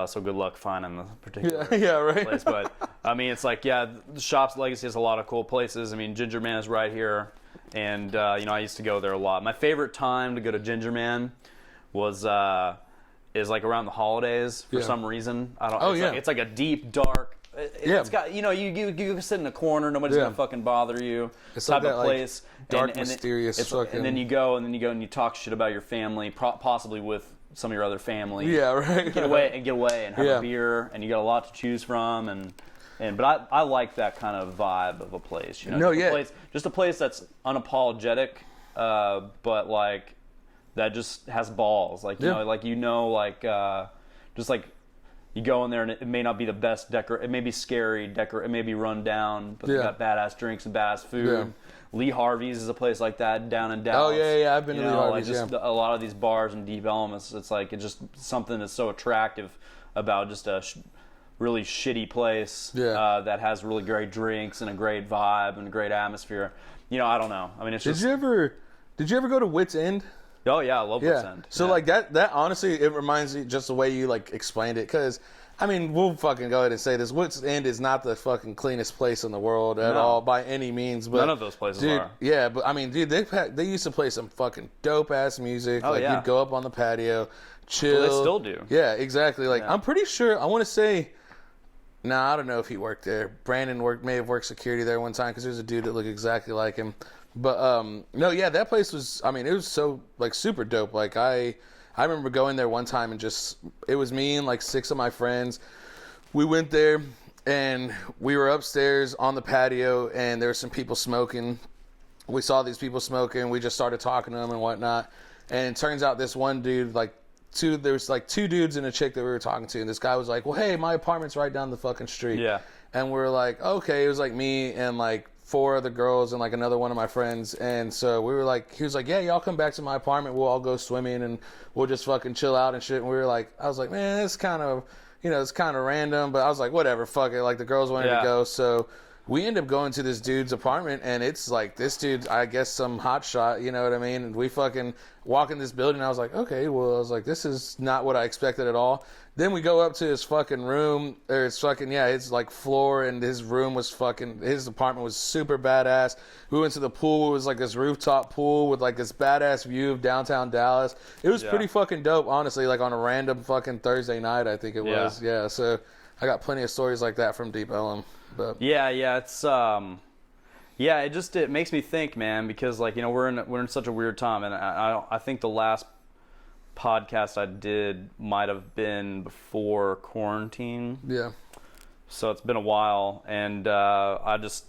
So good luck finding the particular Yeah, right. place. But I mean, it's like, yeah, the Shops Legacy has a lot of cool places. I mean, Ginger Man is right here, and I used to go there a lot. My favorite time to go to Ginger Man was is like around the holidays for Yeah. some reason. I don't. Oh, it's yeah. like, it's like a deep dark. Yeah. It's got you sit in a corner. Nobody's Yeah. gonna fucking bother you. It's type like of that, like, place. dark, And mysterious fucking- and then you go and you talk shit about your family, possibly with some of your other family. Yeah, right. Get away and have Yeah. a beer, and you got a lot to choose from, but I like that kind of vibe of a place. No, yeah. Just a place that's unapologetic, but like that just has balls. Like just like you go in there and it may not be the best it may be scary it may be run down, but they Yeah. got badass drinks and badass food. Yeah. Lee Harvey's is a place like that down in Dallas. Oh, yeah, I've been to Lee Harvey's, Like just a lot of these bars and deep elements. It's like it's just something that's so attractive about just a really shitty place Yeah. that has really great drinks and a great vibe and a great atmosphere. I don't know. I mean, it's Did just. you ever go to Wits End? Oh yeah, I love Wits Yeah. End. So Yeah. like that honestly, it reminds me just the way you like explained it, because I mean, we'll fucking go ahead and say this: Wits End is not the fucking cleanest place in the world at No. all by any means. But None of those places dude, are. Yeah, but I mean, dude, they used to play some fucking dope ass music. Oh, like yeah. you'd go up on the patio, chill. Well, they still do. Yeah, exactly. Like Yeah. I'm pretty sure. I want to say. Nah, I don't know if he worked there. Brandon may have worked security there one time because there's a dude that looked exactly like him. But no, yeah, that place was. I mean, it was so like super dope. Like I remember going there one time and just it was me and like 6 of my friends. We went there and we were upstairs on the patio and there were some people smoking. We saw these people smoking. We just started talking to them and whatnot. And it turns out this one dude, there was like 2 dudes and a chick that we were talking to. And this guy was like, well, hey, my apartment's right down the fucking street. Yeah. And we're like, okay. It was like me and like 4 other girls and like another one of my friends. And so we were like, he was like, yeah, y'all come back to my apartment. We'll all go swimming and we'll just fucking chill out and shit. And we were like, I was like, man, it's kind of, it's kind of random. But I was like, whatever, fuck it. Like the girls wanted Yeah. to go. So we end up going to this dude's apartment and it's like this dude, I guess some hot shot, you know what I mean? And we fucking walk in this building and I was like, okay, well, I was like, this is not what I expected at all. Then we go up to his fucking room, or his fucking, his like floor, and his room was fucking, his apartment was super badass. We went to the pool, it was like this rooftop pool with like this badass view of downtown Dallas. It was Yeah. pretty fucking dope, honestly, like on a random fucking Thursday night, I think it Yeah. was. Yeah, so I got plenty of stories like that from Deep Ellum. But Yeah, it's it makes me think, man, because like we're in such a weird time, and I think the last podcast I did might have been before quarantine, yeah. so it's been a while, and I just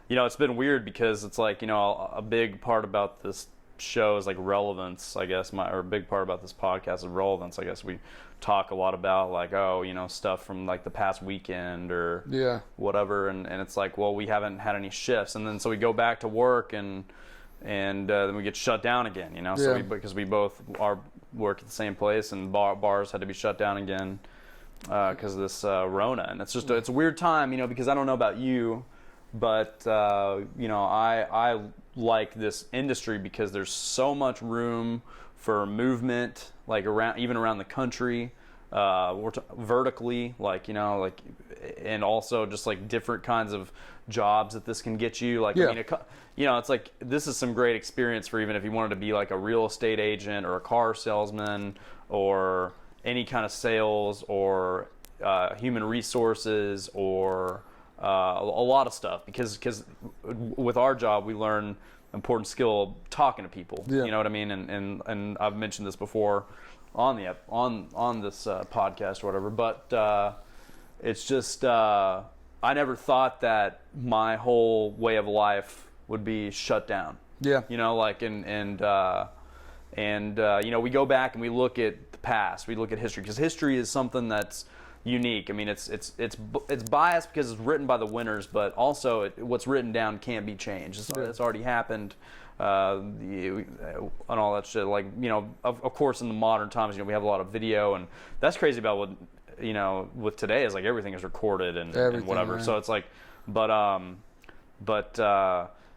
it's been weird because it's like a big part about this show is like relevance, I guess, or a big part about this podcast is relevance. I guess we talk a lot about like stuff from like the past weekend or Yeah. whatever, and it's like, well, we haven't had any shifts, and then so we go back to work and then we get shut down again, so Yeah. because we both work at the same place, and bars had to be shut down again because of this Rona, and it's a weird time, because I don't know about you, but I like this industry because there's so much room for movement, like around the country. vertically, like, you know, like, and also just like different kinds of jobs that this can get you. Like, Yeah. I mean, you know, it's like, this is some great experience for even if you wanted to be like a real estate agent or a car salesman or any kind of sales or human resources or a lot of stuff, because with our job we learn important skill of talking to people. Yeah. You know what I mean? And I've mentioned this before on the on this podcast or whatever, but it's just I never thought that my whole way of life would be shut down. Yeah. You know, like, and you know, we go back and we look at the past, we look at history, because history is something that's unique. I mean, it's biased because it's written by the winners, but also what's written down can't be changed. It's already happened, and all that shit. Like, you know, of course, in the modern times, you know, we have a lot of video, and that's crazy about what, you know, with today is like everything is recorded and whatever. Man. So it's like, but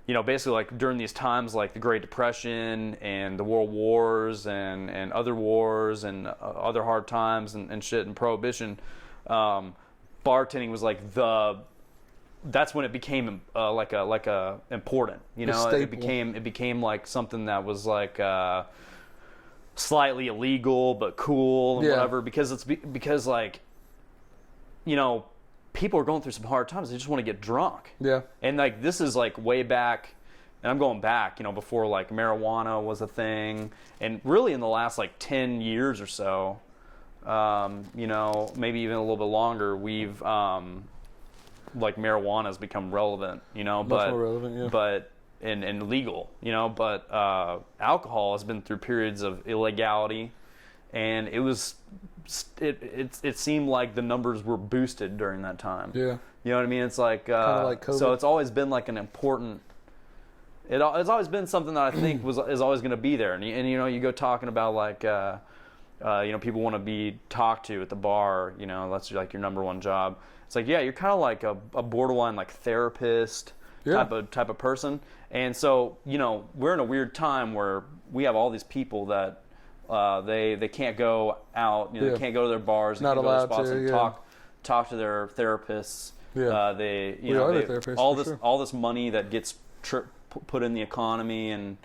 you know, basically, like, during these times, like the Great Depression and the World Wars and other wars and other hard times and shit and Prohibition, bartending was like that's when it became like a important, you know, it became like something that was like slightly illegal but cool and whatever, because like, you know, people are going through some hard times. They just want to get drunk. Yeah. And like, this is like way back, and I'm going back, you know, before like marijuana was a thing, and really in the last like 10 years or so, you know, maybe even a little bit longer, we've like marijuana has become relevant, you know, Much more relevant, yeah. but and legal, you know, but alcohol has been through periods of illegality, and it seemed like the numbers were boosted during that time. Yeah. You know what I mean? It's like, like COVID. so it's always been like an important. It's always been something that I think is always going to be there, and you know, you go talking about like, you know, people want to be talked to at the bar. You know, that's like your number one job. It's like, yeah, you're kind of like a borderline like therapist type of person, and so, you know, we're in a weird time where we have all these people that they can't go out, you know, they can't go to their bars, they Not can't go to allowed their spots to, and talk to their therapists. Yeah. They, you We know, are the therapists, all this money that gets put in the economy and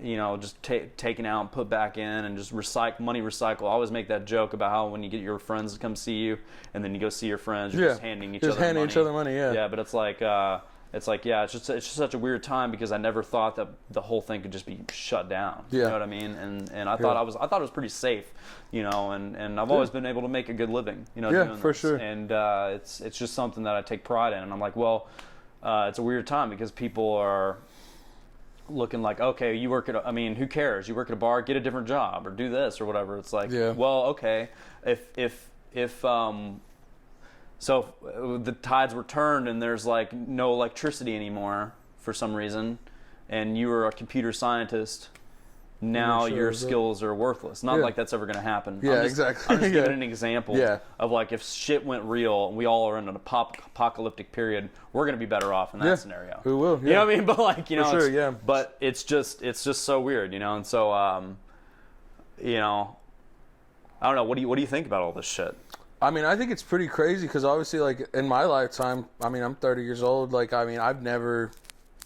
you know, just taken out and put back in, and just money recycle. I always make that joke about how when you get your friends to come see you, and then you go see your friends, you're just handing each other money. Yeah, but it's like yeah, it's just such a weird time, because I never thought that the whole thing could just be shut down. Yeah. You know what I mean? And I thought I thought it was pretty safe, you know, and I've always been able to make a good living, you know, doing for this. sure. And it's just something that I take pride in, and I'm like, well, it's a weird time because people are looking like, okay, you work at, I mean, who cares? You work at a bar, get a different job or do this or whatever. It's like, well, okay, if so the tides were turned and there's like no electricity anymore for some reason, and you were a computer scientist, now your skills are worthless. Not like that's ever going to happen. Yeah, exactly. I'm just giving an example Yeah. of like, if shit went real and we all are in an apocalyptic period, we're going to be better off in that scenario. We will. Yeah. You know what I mean? But like, you know, For sure, but it's just so weird, you know. And so, you know, I don't know. What do you think about all this shit? I mean, I think it's pretty crazy because obviously, like, in my lifetime, I mean, I'm 30 years old. Like, I mean, I've never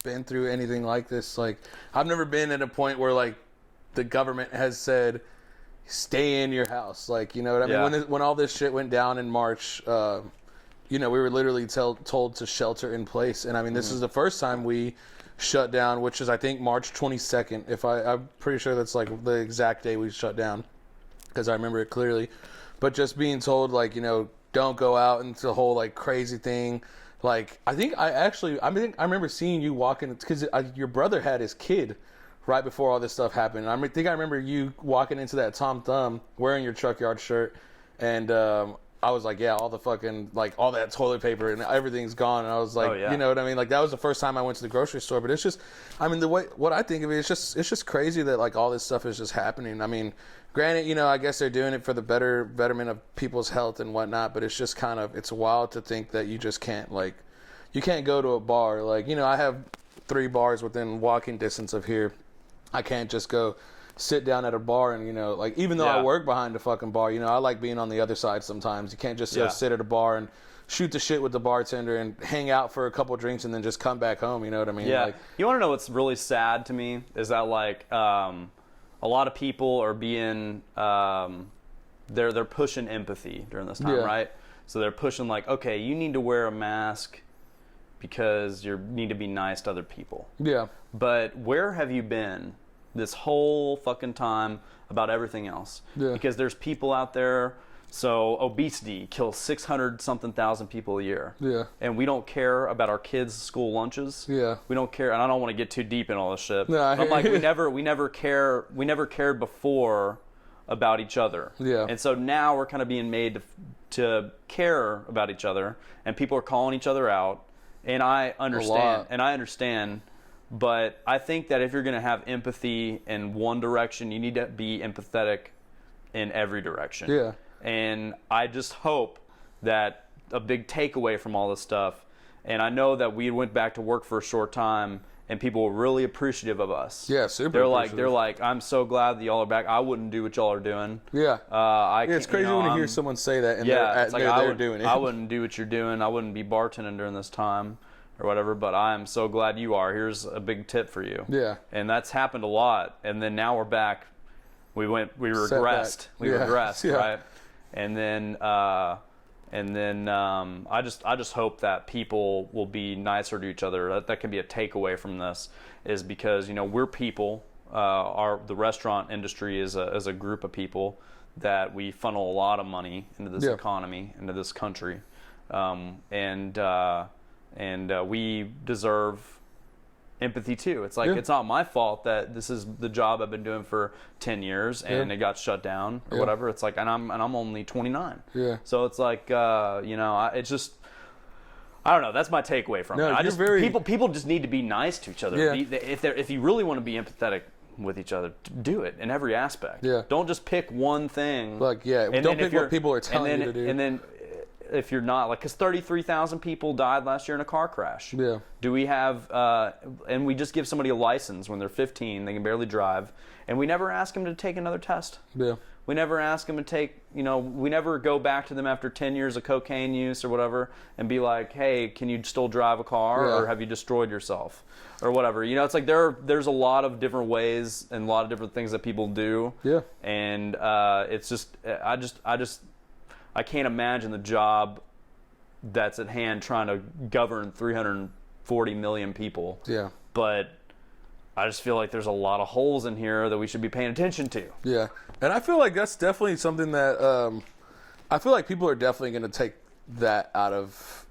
been through anything like this. Like, I've never been at a point where, like, the government has said, stay in your house. Like, you know what I mean? When all this shit went down in March, you know, we were literally told to shelter in place. And, I mean, this is the first time we shut down, which is, I think, March 22nd. I'm pretty sure that's, like, the exact day we shut down because I remember it clearly. But just being told, like, you know, don't go out into the whole, like, crazy thing. Like, I remember seeing you walking, because your brother had his kid right before all this stuff happened. I think I remember you walking into that Tom Thumb wearing your Truck Yard shirt. And I was like, yeah, all the fucking, like, all that toilet paper and everything's gone. And I was like, you know what I mean? Like, that was the first time I went to the grocery store. But it's just, I mean, what I think of it, it's just crazy that, like, all this stuff is just happening. I mean, granted, you know, I guess they're doing it for the betterment of people's health and whatnot, but it's just kind of, it's wild to think that you just can't, like, you can't go to a bar. Like, you know, I have 3 bars within walking distance of here. I can't just go sit down at a bar and, you know, like, even though I Yeah. work behind a fucking bar, you know, I like being on the other side sometimes. You can't just Yeah. sit at a bar and shoot the shit with the bartender and hang out for a couple drinks and then just come back home, you know what I mean? Yeah. Like, You want to know what's really sad to me is that like a lot of people are being they're pushing empathy during this time, Yeah. right? So they're pushing like, okay, you need to wear a mask because you need to be nice to other people. yeah. But where have you been this whole fucking time about everything else? Yeah. Because there's people out there. So obesity kills 600 something thousand people a year. Yeah. And we don't care about our kids' school lunches. Yeah. We don't care, and I don't want to get too deep in all this shit. No, I I'm like, hear we never cared before about each other. Yeah. And so now we're kind of being made to care about each other, and people are calling each other out. And I understand. But I think that if you're going to have empathy in one direction, you need to be empathetic in every direction. Yeah. And I just hope that a big takeaway from all this stuff, and I know that we went back to work for a short time, and people were really appreciative of us. Yeah, super They're appreciative. like, I'm so glad that y'all are back. I wouldn't do what y'all are doing. Yeah. Yeah, It's crazy when you hear someone say that and yeah, it's like they're doing it. I wouldn't do what you're doing. I wouldn't be bartending during this time or whatever, but I am so glad you are. Here's a big tip for you. Yeah. And that's happened a lot. And then now we're back. We regressed. We Yeah. regressed, Yeah. right? And then I just hope that people will be nicer to each other. That can be a takeaway from this, is because, you know, we're people. The restaurant industry is a group of people that we funnel a lot of money into this Yeah. economy, into this country, and we deserve empathy too. It's like, Yeah. it's not my fault that this is the job I've been doing for 10 years and Yeah. it got shut down or Yeah. whatever. It's like, and I'm only 29. Yeah. So it's like, you know, it's just, I don't know. That's my takeaway from No, it. you're People just need to be nice to each other. Yeah. If you really want to be empathetic with each other, do it in every aspect. Yeah. Don't just pick one thing. Like, yeah, And don't then if pick what you're- people are telling and then, you to do. And then if you're not, like, because 33,000 people died last year in a car crash. Yeah. Do we have, and we just give somebody a license when they're 15, they can barely drive, and we never ask them to take another test. Yeah. We never ask them to take, you know, we never go back to them after 10 years of cocaine use or whatever and be like, hey, can you still drive a car, Yeah. or have you destroyed yourself or whatever? You know, it's like there's a lot of different ways and a lot of different things that people do. Yeah. And it's just, I can't imagine the job that's at hand trying to govern 340 million people. Yeah. But I just feel like there's a lot of holes in here that we should be paying attention to. Yeah, and I feel like that's definitely something that I feel like people are definitely going to take that out of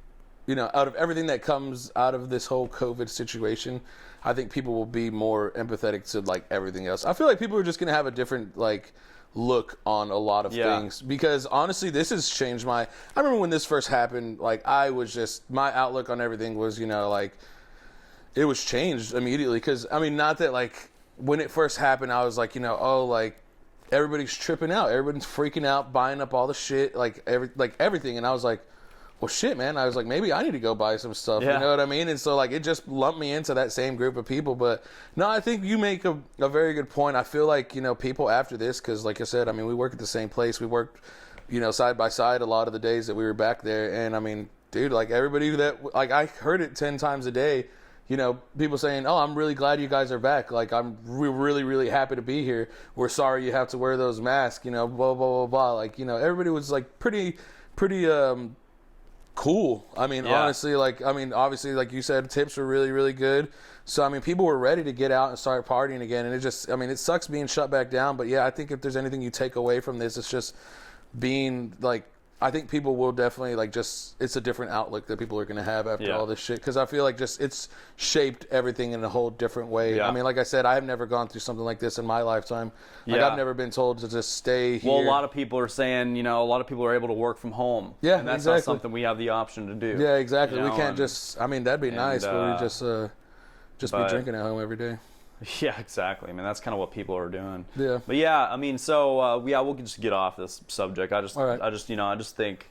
everything that comes out of this whole COVID situation. I think people will be more empathetic to like everything else. I feel like people are just going to have a different like look on a lot of Yeah. things, because honestly this has changed I remember when this first happened, like I was just, my outlook on everything was, you know, like it was changed immediately. Because I mean, not that like when it first happened I was like, you know, oh, like everybody's tripping out, everybody's freaking out, buying up all the shit, like everything, and I was like, well, shit, man. I was like, maybe I need to go buy some stuff. Yeah. You know what I mean? And so, like, it just lumped me into that same group of people. But no, I think you make a very good point. I feel like, you know, people after this, because like I said, I mean, we work at the same place. We worked, you know, side by side a lot of the days that we were back there. And I mean, dude, like everybody that, like, I heard it 10 times a day, you know, people saying, oh, I'm really glad you guys are back. Like, we're really, really happy to be here. We're sorry you have to wear those masks, you know, blah, blah, blah, blah. Like, you know, everybody was like pretty, cool. I mean, Yeah. honestly, like, I mean, obviously, like you said, tips were really, really good. So, I mean, people were ready to get out and start partying again. And it just, I mean, it sucks being shut back down. But yeah, I think if there's anything you take away from this, it's just being like, I think people will definitely like just, it's a different outlook that people are going to have after Yeah. all this shit. Because I feel like just it's shaped everything in a whole different way. Yeah. I mean, like I said, I have never gone through something like this in my lifetime. Like, Yeah. I've never been told to just stay here. Well, a lot of people are saying, you know, a lot of people are able to work from home. Yeah, and that's exactly. not something we have the option to do. Yeah, exactly. You We know, can't and- just, I mean, that'd be nice, but we just be but- drinking at home every day. Yeah, exactly. I mean, that's kind of what people are doing. Yeah. But yeah, I mean, so yeah, we'll just get off this subject. All right. I just think,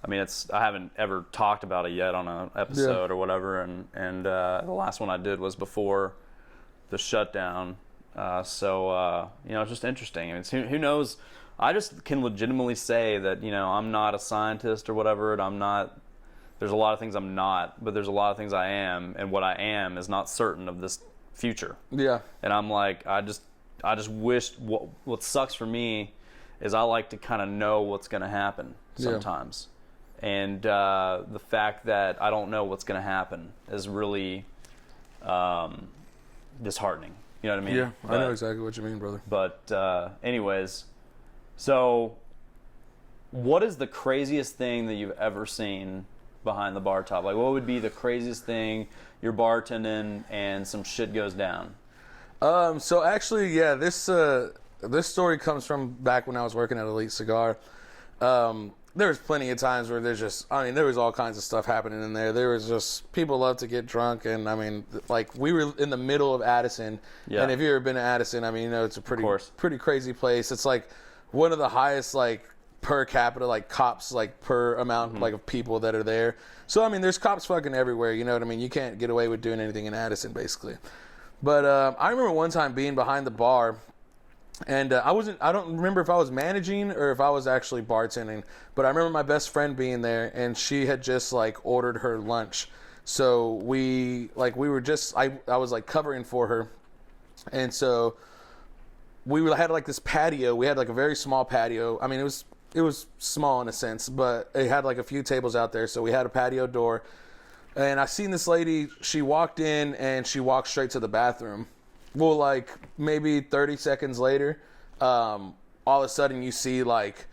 I mean, I haven't ever talked about it yet on an episode or whatever, and the last one I did was before the shutdown, It's just interesting. I mean, who knows? I just can legitimately say that, I'm not a scientist or whatever, and I'm not. There's a lot of things I'm not, but there's a lot of things I am, and what I am is not certain of this future. Yeah. And I'm like, I just wish what sucks for me is I like to kind of know what's going to happen sometimes. Yeah. And the fact that I don't know what's going to happen is really disheartening. You know what I mean? Yeah, I know exactly what you mean, brother. But anyways, so what is the craziest thing that you've ever seen behind the bar top? Like, what would be the craziest thing you're bartending and some shit goes down? So actually, yeah, this story comes from back when I was working at Elite Cigar. There was plenty of times where there was all kinds of stuff happening in there. There was just, people love to get drunk, and I mean, like, we were in the middle of Addison, and if you've ever been to Addison, I mean, it's a pretty crazy place. It's like one of the highest, like, per capita, like, cops, like, per amount, like, of people that are there. So, I mean, there's cops fucking everywhere, you know what I mean? You can't get away with doing anything in Addison, basically. But I remember one time being behind the bar, and I don't remember if I was managing or if I was actually bartending, but I remember my best friend being there, and she had just, like, ordered her lunch. So we were just, I was, like, covering for her. And so we had, like, this patio. We had, like, a very small patio. I mean, it was small in a sense, but it had, like, a few tables out there. So we had a patio door. And I seen this lady, she walked in and she walked straight to the bathroom. Well, like, maybe 30 seconds later, all of a sudden you see, like,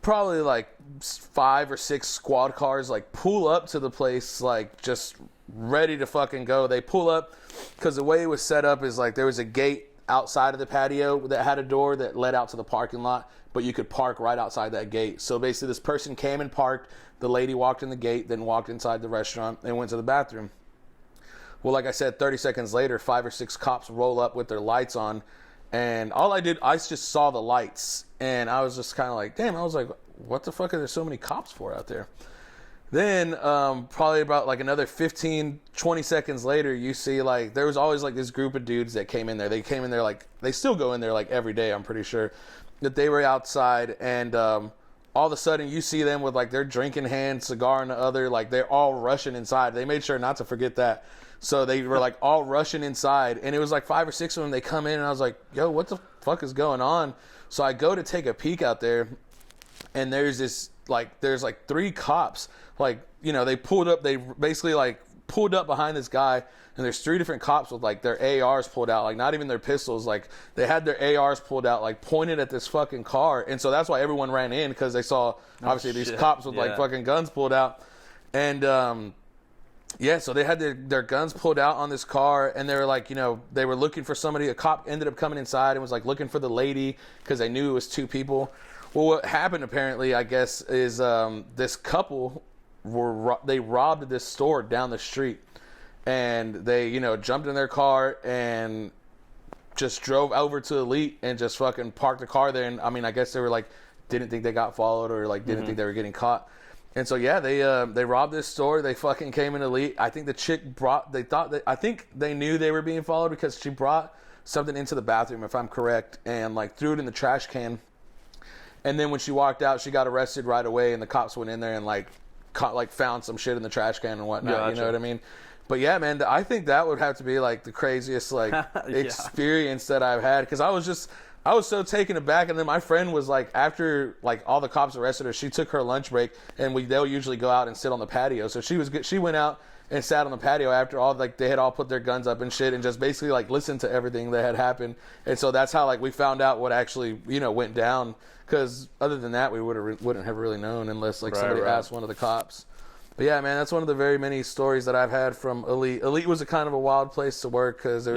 probably, like, 5 or 6 squad cars, like, pull up to the place, like, just ready to fucking go. They pull up because the way it was set up is, like, there was a gate outside of the patio that had a door that led out to the parking lot, but you could park right outside that gate. So basically this person came and parked, the lady walked in the gate, then walked inside the restaurant and went to the bathroom. Well, like I said, 30 seconds later, 5 or 6 cops roll up with their lights on, and I just saw the lights, and I was just kind of like, damn, I was like, what the fuck are there so many cops for out there? Then probably about like another 15, 20 seconds later, you see, like, there was always like this group of dudes that came in there. They came in there, like, they still go in there like every day, I'm pretty sure, that they were outside, and all of a sudden you see them with like their drink in hand, cigar in the other, like they're all rushing inside. They made sure not to forget that. So they were like all rushing inside, and it was like 5 or 6 of them. They come in, and I was like, yo, what the fuck is going on? So I go to take a peek out there, and there's 3 cops. Like, you know, they basically like pulled up behind this guy, and there's 3 different cops with like their ARs pulled out, like not even their pistols, like they had their ARs pulled out, like pointed at this fucking car. And so that's why everyone ran in, because they saw obviously these cops with like fucking guns pulled out. And yeah, so they had their guns pulled out on this car, and they were like, you know, they were looking for somebody. A cop ended up coming inside and was like looking for the lady because they knew it was 2 people. Well, what happened apparently, I guess, is this couple they robbed this store down the street, and they, you know, jumped in their car and just drove over to Elite and just fucking parked the car there. And I mean, I guess they were like, didn't think they got followed, or like didn't think they were getting caught. And so yeah, they robbed this store. They fucking came in Elite. I think the chick I think they knew they were being followed because she brought something into the bathroom, if I'm correct, and like threw it in the trash can. And then when she walked out, she got arrested right away, and the cops went in there and like found some shit in the trash can and whatnot. Gotcha. You know what I mean? But yeah, man, I think that would have to be like the craziest like experience that I've had, because I was so taken aback. And then my friend was like, after like all the cops arrested her, she took her lunch break, and they'll usually go out and sit on the patio. So she went out and sat on the patio after all, like they had all put their guns up and shit, and just basically like listened to everything that had happened. And so that's how like we found out what actually, you know, went down. Because other than that, we wouldn't have really known unless like somebody asked one of the cops. But yeah, man, that's one of the very many stories that I've had from Elite. Elite was a kind of a wild place to work because there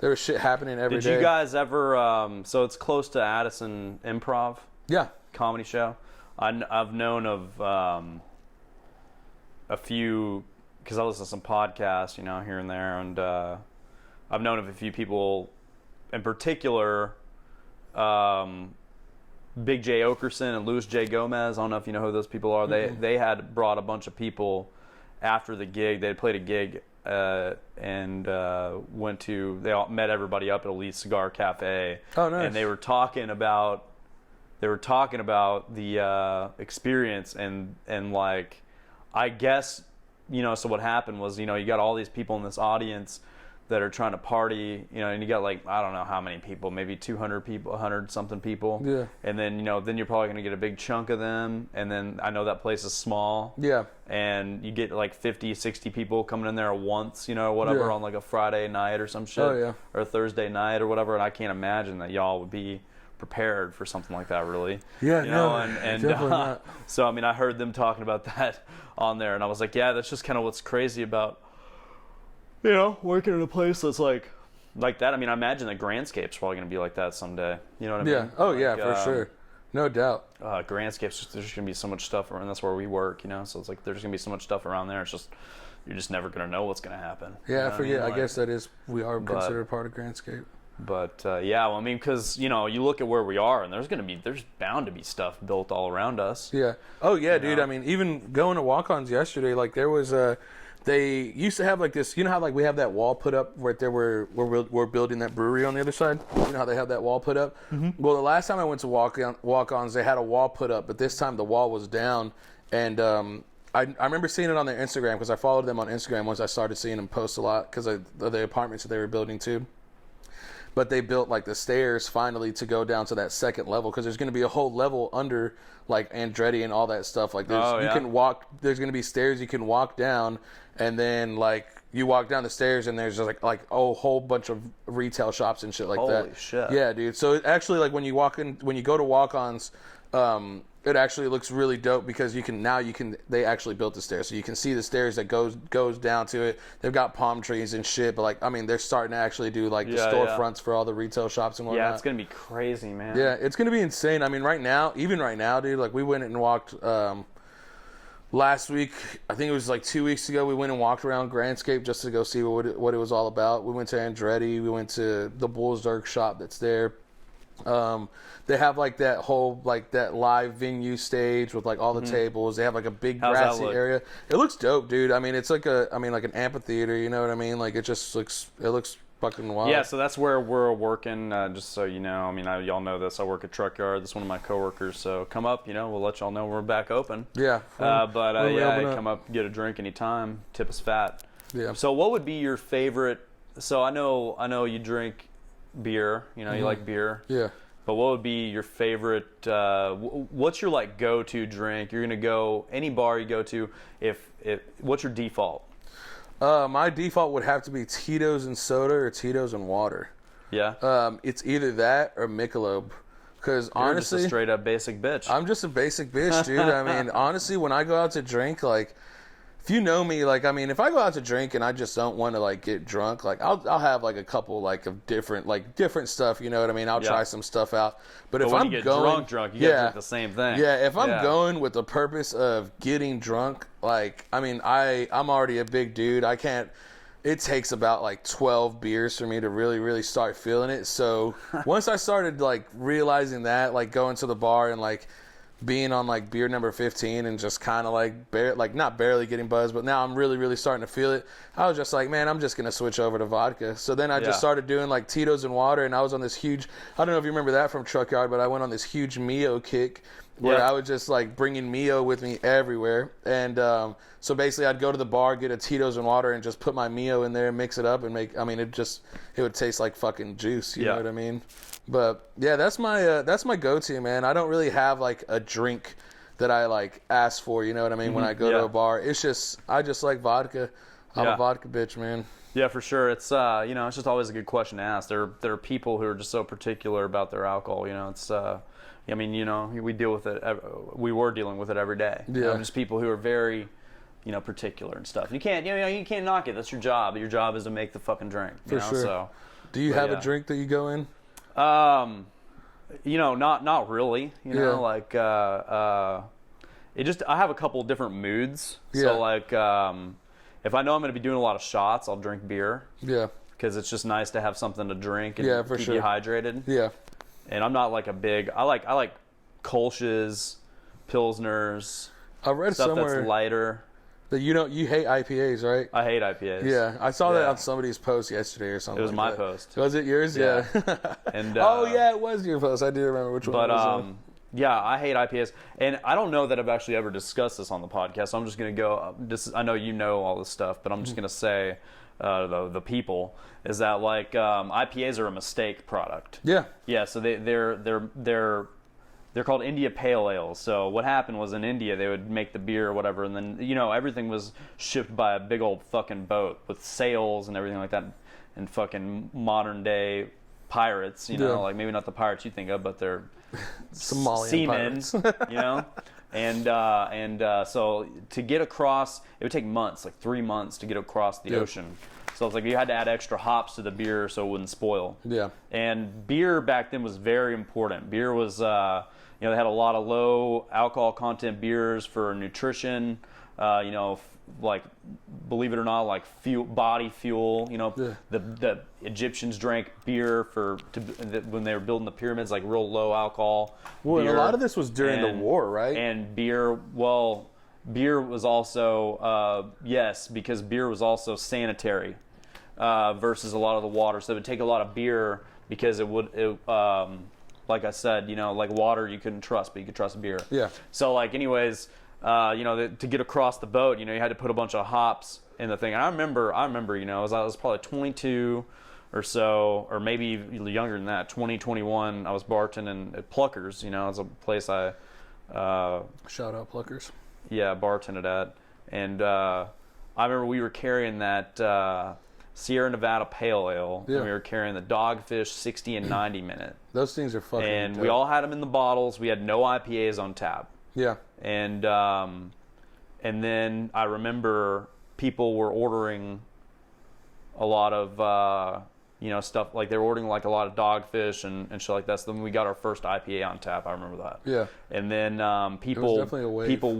was shit happening every day. Did you guys ever? So it's close to Addison Improv. Yeah. Comedy show. I've known of a few, because I listen to some podcasts, you know, here and there, and I've known of a few people, in particular. Big J Okerson and Luis J Gomez. I don't know if you know who those people are. They had brought a bunch of people after the gig. They had played a gig and went to. They all met everybody up at Elite Cigar Cafe. Oh, nice. And they were talking about the experience and like, I guess, you know. So what happened was, you know, you got all these people in this audience that are trying to party, you know, and you got like, I don't know how many people, maybe 200 people, 100 something people. Yeah. And then, you know, then you're probably going to get a big chunk of them. And then I know that place is small. Yeah. And you get like 50, 60 people coming in there at once, you know, whatever, Yeah. on like a Friday night or some shit. Oh, yeah. Or a Thursday night or whatever. And I can't imagine that y'all would be prepared for something like that, really. Yeah, you know, no, and definitely not. So, I mean, I heard them talking about that on there. And I was like, yeah, that's just kind of what's crazy about, you know, working in a place that's like that. I mean, I imagine that Grandscape's probably going to be like that someday. You know what I mean? Yeah. Oh, Like, yeah, for sure. No doubt. Grandscape's just, there's just going to be so much stuff around. That's where we work, you know? So it's like there's going to be so much stuff around there. It's just, you're just never going to know what's going to happen. Yeah, You know I what forget. mean? I Like, guess that is, we are considered part of Grandscape. But yeah, well, I mean, because, you know, you look at where we are, and there's bound to be stuff built all around us. Yeah. Oh, yeah, dude. know? I mean, even going to walk-ons yesterday, like there was they used to have like this, you know how like we have that wall put up right there where we're building that brewery on the other side? You know how they have that wall put up? Mm-hmm. Well, the last time I went to walk-ons, they had a wall put up, but this time the wall was down. And I remember seeing it on their Instagram because I followed them on Instagram once I started seeing them post a lot because of the apartments that they were building too. But they built like the stairs finally to go down to that second level because there's going to be a whole level under like Andretti and all that stuff. Like there's, you can walk. There's going to be stairs you can walk down, and then like you walk down the stairs and there's just like a whole bunch of retail shops and shit like that. Holy shit. Yeah, dude. So it actually, like when you go to walk-ons, it actually looks really dope because they actually built the stairs, so you can see the stairs that goes down to it. They've got palm trees and shit, but like, I mean, they're starting to actually do like the storefronts for all the retail shops and whatnot. Yeah, it's gonna be crazy, man. Yeah, it's gonna be insane. I mean, right now, dude, like we went and walked last week. I think it was like 2 weeks ago. We went and walked around Grandscape just to go see what it was all about. We went to Andretti. We went to the Bullsberg shop that's there. They have like that whole like that live venue stage with like all the tables. They have like a big grassy area. It looks dope, dude. I mean, it's like like an amphitheater. You know what I mean? Like it looks fucking wild. Yeah, so that's where we're working. Just so you know, I mean, y'all know this. I work at Truck Yard. That's one of my coworkers. So come up, you know, we'll let y'all know we're back open. Yeah. Come up, get a drink anytime. Tip us fat. Yeah. So what would be your favorite? So I know you drink beer. You know, you like beer. Yeah. But what would be your favorite? What's your like go-to drink? You're gonna go any bar you go to. If what's your default? My default would have to be Tito's and soda or Tito's and water. Yeah. It's either that or Michelob. Because You're honestly, just a straight up basic bitch. I'm just a basic bitch, dude. I mean, honestly, when I go out to drink, like, if you know me, like, I mean, if I go out to drink and I just don't want to like get drunk, like, I'll have like a couple like of different stuff. You know what I mean? I'll try some stuff out. But if when I'm you get going drunk, you gotta drink the same thing. Yeah, if I'm going with the purpose of getting drunk, like, I mean, I'm already a big dude. I can't. It takes about like 12 beers for me to really, really start feeling it. So once I started like realizing that, like going to the bar and like being on like beer number 15 and just kind of like not barely getting buzzed, but now I'm really, really starting to feel it. I was just like, man, I'm just going to switch over to vodka. So then I just started doing like Tito's and water, and I was on this huge, I don't know if you remember that from Truck Yard, but I went on this huge Mio kick where I was just like bringing Mio with me everywhere. And so basically I'd go to the bar, get a Tito's and water, and just put my Mio in there, mix it up, and it would taste like fucking juice. You know what I mean? But yeah, that's my go-to, man. I don't really have like a drink that I like ask for, you know what I mean, when I go to a bar. It's just, I just like vodka. I'm a vodka bitch, man. Yeah, for sure. It's you know, it's just always a good question to ask. There are people who are just so particular about their alcohol. You know, it's I mean, you know, we deal with it. We were dealing with it every day. Yeah. You know, just people who are very, you know, particular and stuff. You can't knock it. That's your job. Your job is to make the fucking drink. You know? Sure. So, do you have a drink that you go in? You know, not really. You know, like it just, I have a couple different moods. Yeah. So like, if I know I'm going to be doing a lot of shots, I'll drink beer. Yeah. Because it's just nice to have something to drink and keep sure. you hydrated. Yeah. And I'm not like a big, I like Kolsch's, Pilsners, I read stuff somewhere that's lighter. That you hate IPAs, right? I hate IPAs. Yeah, I saw that Yeah. on somebody's post yesterday or something. It was like my that. post. Was it yours? Yeah. And oh yeah, it was your post. I do remember which one. But it was. yeah, I hate IPAs, and I don't know that I've actually ever discussed this on the podcast. So I'm just gonna go. I know you know all this stuff, but I'm just gonna say the people is that like IPAs are a mistake product. Yeah. Yeah, so they're called India Pale Ales. So what happened was in India they would make the beer or whatever, and then everything was shipped by a big old fucking boat with sails and everything like that, and fucking modern day pirates. Yeah. Like maybe not the pirates you think of, but they're Somalian seamen. pirates. And so to get across, it would take months, like 3 months to get across the ocean. So it's like you had to add extra hops to the beer so it wouldn't spoil. Yeah. And beer back then was very important. Beer was, they had a lot of low alcohol content beers for nutrition. Like believe it or not, like body fuel. Yeah. The Egyptians drank beer when they were building the pyramids, like real low alcohol. Well, and beer. a lot of this was during the war, right? And beer was also because beer was also sanitary versus a lot of the water. So it would take a lot of beer because like I said, like water you couldn't trust, but you could trust beer. Yeah. So like anyways, to get across the boat, you had to put a bunch of hops in the thing. And I remember, I was probably 22 or so, or maybe younger than that, 20, 21. I was bartending at Pluckers, it's a place I Shout out Pluckers. bartended at. And I remember we were carrying that Sierra Nevada Pale Ale, Yeah. and we were carrying the Dogfish 60 and 90 minute. Those things are fucking. And dope. we all had them in the bottles. We had no IPAs on tap. Yeah. And then I remember people were ordering a lot of stuff, like they were ordering like a lot of Dogfish and shit like that. So then we got our first IPA on tap. I remember that. Yeah. And then definitely a wave. people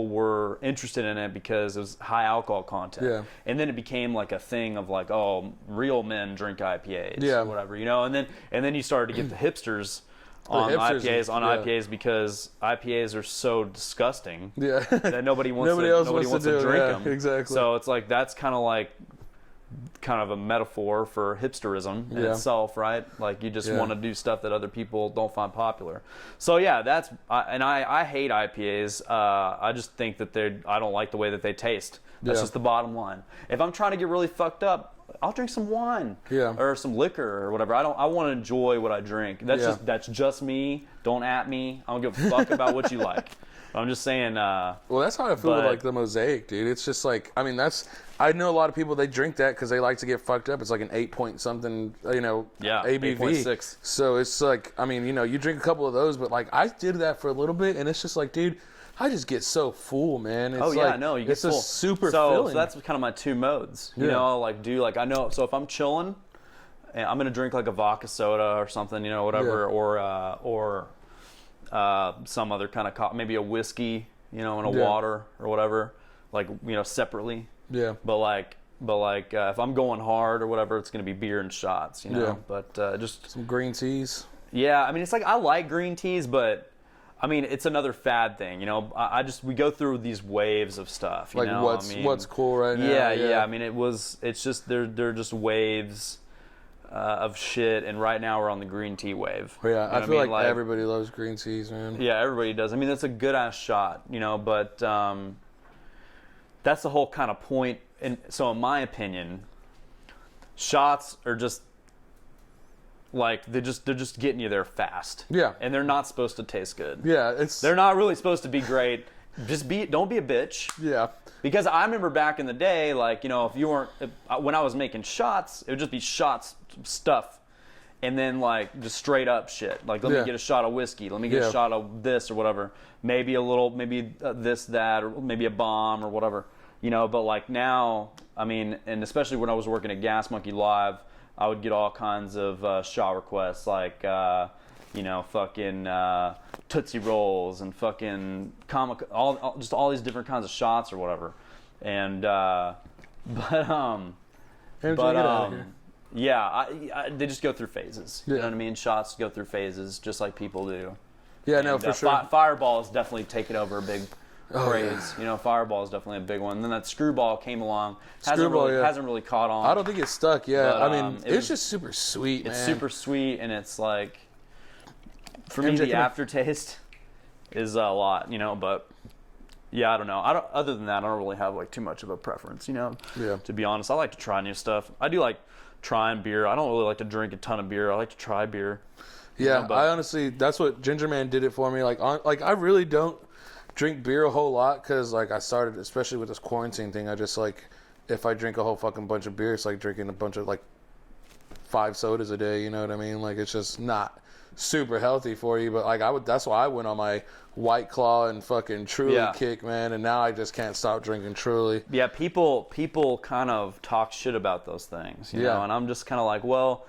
were interested in it because it was high alcohol content. Yeah. And then it became like a thing of like, oh, real men drink IPAs. Yeah. Or whatever, And then you started to get the hipsters on hipsters, IPAs because IPAs are so disgusting Yeah. that nobody wants Nobody wants to drink yeah, them. exactly. So it's like that's kind of a metaphor for hipsterism in Yeah. itself, right? Like you just Yeah. want to do stuff that other people don't find popular. So yeah, I hate IPAs. I just think that I don't like the way that they taste. That's Yeah. just the bottom line. If I'm trying to get really fucked up, I'll drink some wine or some liquor or whatever. I want to enjoy what I drink. That's just me. Don't at me. I don't give a fuck about what you like. I'm just saying. Well, that's how I feel with like the Mosaic, dude. It's just like, I mean, I know a lot of people, they drink that because they like to get fucked up. It's like an 8 point something, ABV. 8.6. So it's like, I mean, you drink a couple of those, but like I did that for a little bit, and it's just like, dude, I just get so full, man. It's you like, get it's full. a super so filling. that's kind of my two modes. Yeah. I know. So if I'm chilling, and I'm gonna drink like a vodka soda or something, whatever, or some other kind of maybe a whiskey, in a water or whatever, like separately. Yeah. But like if I'm going hard or whatever, it's gonna be beer and shots, Yeah. But just Some green teas. yeah, I mean it's like I like green teas, but I mean it's another fad thing, we go through these waves of stuff. Like what's cool right now. Yeah. I mean it's just they're just waves of shit, and right now we're on the green tea wave. Yeah, You know I feel what like everybody loves green teas, man. Yeah, everybody does. I mean, that's a good ass shot, but that's the whole kind of point. And so, in my opinion, shots are just like they're just getting you there fast. Yeah. And they're not supposed to taste good. Yeah, They're not really supposed to be great. Don't be a bitch. Yeah. Because I remember back in the day, like, when I was making shots, it would just be shots stuff. And then, like, just straight up shit. Like, let me get a shot of whiskey. Let me get a shot of this or whatever. Maybe a little, this, that, or maybe a bomb or whatever. But, like, now, I mean, and especially when I was working at Gas Monkey Live, I would get all kinds of shot requests, like, fucking Tootsie Rolls and fucking just all these different kinds of shots or whatever. And, they just go through phases. Yeah. You know what I mean? Shots go through phases just like people do. Yeah, no, And, for sure. Fireball is definitely taken over a craze. You know, Fireball is definitely a big one. And then that Screwball came along. Screwball, hasn't really caught on. I don't think it's stuck yet. But, I mean, it it's was- just super sweet, man. It's super sweet, and it's like, for me, MJ, the come here. aftertaste is a lot, you know, but yeah, I don't know. Other than that, I don't really have like too much of a preference, you know. Yeah. To be honest, I like to try new stuff. I do like trying beer. I don't really like to drink a ton of beer. I like to try beer. Yeah, know, but- I honestly, that's what Ginger Man did it for me. Like, I really don't drink beer a whole lot because, like, I started, especially with this quarantine thing, I just, like, if I drink a whole fucking bunch of beer, it's like drinking a bunch of, like, 5 sodas a day, you know what I mean? Like, it's just not super healthy for you, but, like, that's why I went on my White Claw and fucking Truly Yeah. kick, man, and now I just can't stop drinking Truly. Yeah, people kind of talk shit about those things, you Yeah. know, and I'm just kind of like, well,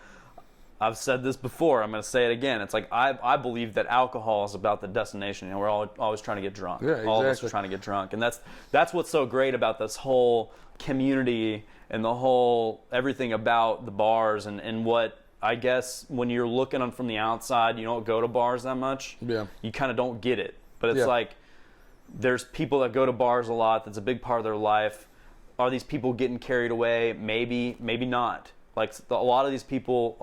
I've said this before. I'm going to say it again. It's like I believe that alcohol is about the destination. You know, we're always trying to get drunk. Yeah, All of us are exactly. trying to get drunk, and that's what's so great about this whole community and the whole everything about the bars and what I guess when you're looking from the outside, you don't go to bars that much. Yeah. You kind of don't get it, but it's Yeah. like there's people that go to bars a lot. That's a big part of their life. Are these people getting carried away? Maybe, maybe not. Like a lot of these people,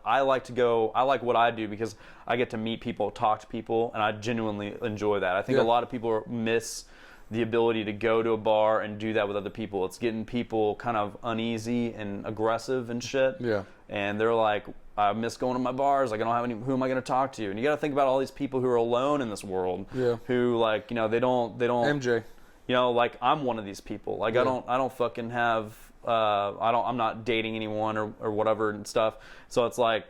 I like to go. I like what I do because I get to meet people, talk to people, and I genuinely enjoy that. I think Yeah. a lot of people miss the ability to go to a bar and do that with other people. It's getting people kind of uneasy and aggressive and shit. Yeah. And they're like, I miss going to my bars. Like I don't have any. Who am I going to talk to? And you got to think about all these people who are alone in this world. Yeah. Who like they don't. MJ. You know, like I'm one of these people. Like Yeah. I don't fucking have. I'm not dating anyone or whatever and stuff. So it's like,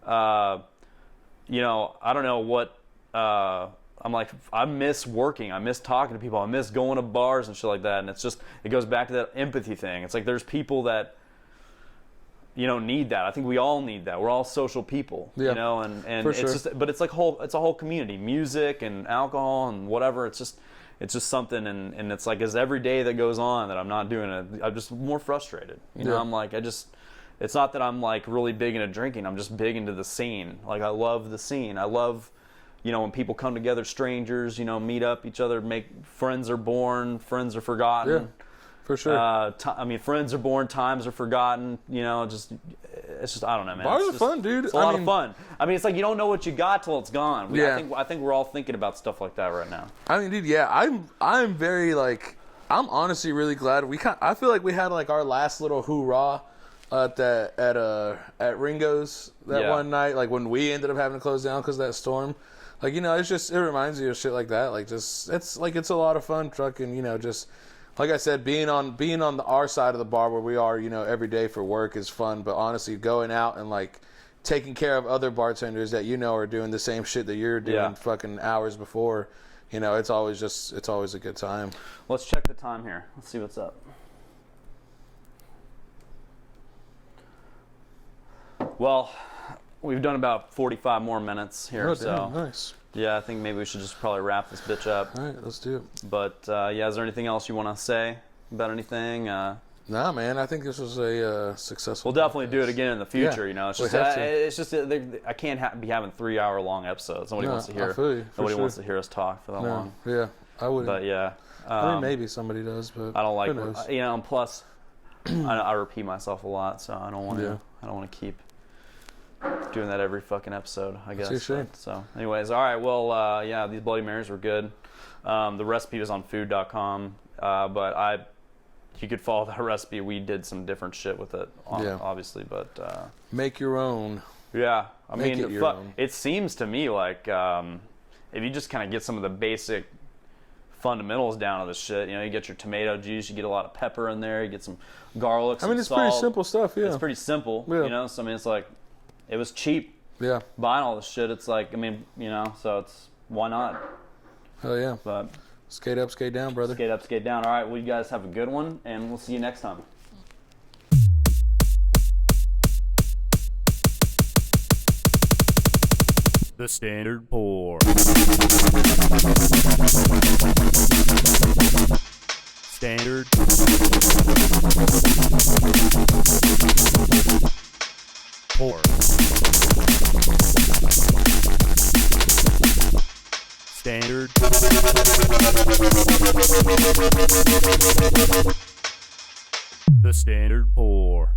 I don't know what. I'm like, I miss working. I miss talking to people. I miss going to bars and shit like that. And it's just, it goes back to that empathy thing. It's like there's people that, need that. I think we all need that. We're all social people, Yeah, and for it's sure. just, but it's like it's a whole community, music and alcohol and whatever. It's just something. And it's like, as every day that goes on that I'm not doing it, I'm just more frustrated. Yeah. I'm like, it's not that I'm like really big into drinking. I'm just big into the scene. Like I love the scene. I love, when people come together, strangers, meet up each other, make friends are born, friends are forgotten. Yeah, for sure. Friends are born, times are forgotten. It's just I don't know, man. Bars It's are just- fun, dude. It's a I lot mean- of fun. I mean, it's like you don't know what you got till it's gone. Yeah. I think we're all thinking about stuff like that right now. I mean, dude, yeah, I'm very like, I'm honestly really glad I feel like we had like our last little hoorah at Ringo's that Yeah. one night, like when we ended up having to close down because of that storm. Like, it reminds you of shit like that. Like, just it's a lot of fun trucking. Just like I said, being on our side of the bar where we are, every day for work is fun. But honestly, going out and like taking care of other bartenders that are doing the same shit that you're doing Yeah. fucking hours before, it's always a good time. Let's check the time here. Let's see what's up. Well, we've done about 45 more minutes here, Oh, so damn, nice. yeah, I think maybe we should just probably wrap this bitch up. All right, let's do it. But is there anything else you want to say about anything? Nah, man, I think this was a successful. We'll definitely do it again in the future. Yeah, It's we just, have to. I can't be having 3-hour long episodes. Nobody No, wants to I hear. feel you, for Nobody sure. wants to hear us talk for that No, long. yeah, I would. But yeah, I mean, maybe somebody does, but I don't like. Who knows? And plus, I repeat myself a lot, so I don't want to. Yeah. I don't want to keep doing that every fucking episode, I guess. your shame. But, so, anyways, all right. Well, these Bloody Marys were good. The recipe is on food.com, but you could follow the recipe. We did some different shit with it, Yeah. obviously, but Make your own. yeah. I Make mean, it your own. it seems to me like if you just kind of get some of the basic fundamentals down of this shit, you get your tomato juice, you get a lot of pepper in there, you get some garlic, some I mean, it's salt. pretty simple stuff. Yeah. It's pretty simple, Yeah. So I mean, it's like, it was cheap Yeah. buying all this shit. It's like, I mean, so it's, why not? Hell yeah. But Skate up, skate down, brother. skate up, skate down. All right, well, you guys have a good one, and we'll see you next time. The Standard Pour. Standard. Pour. Standard. The Standard Pour.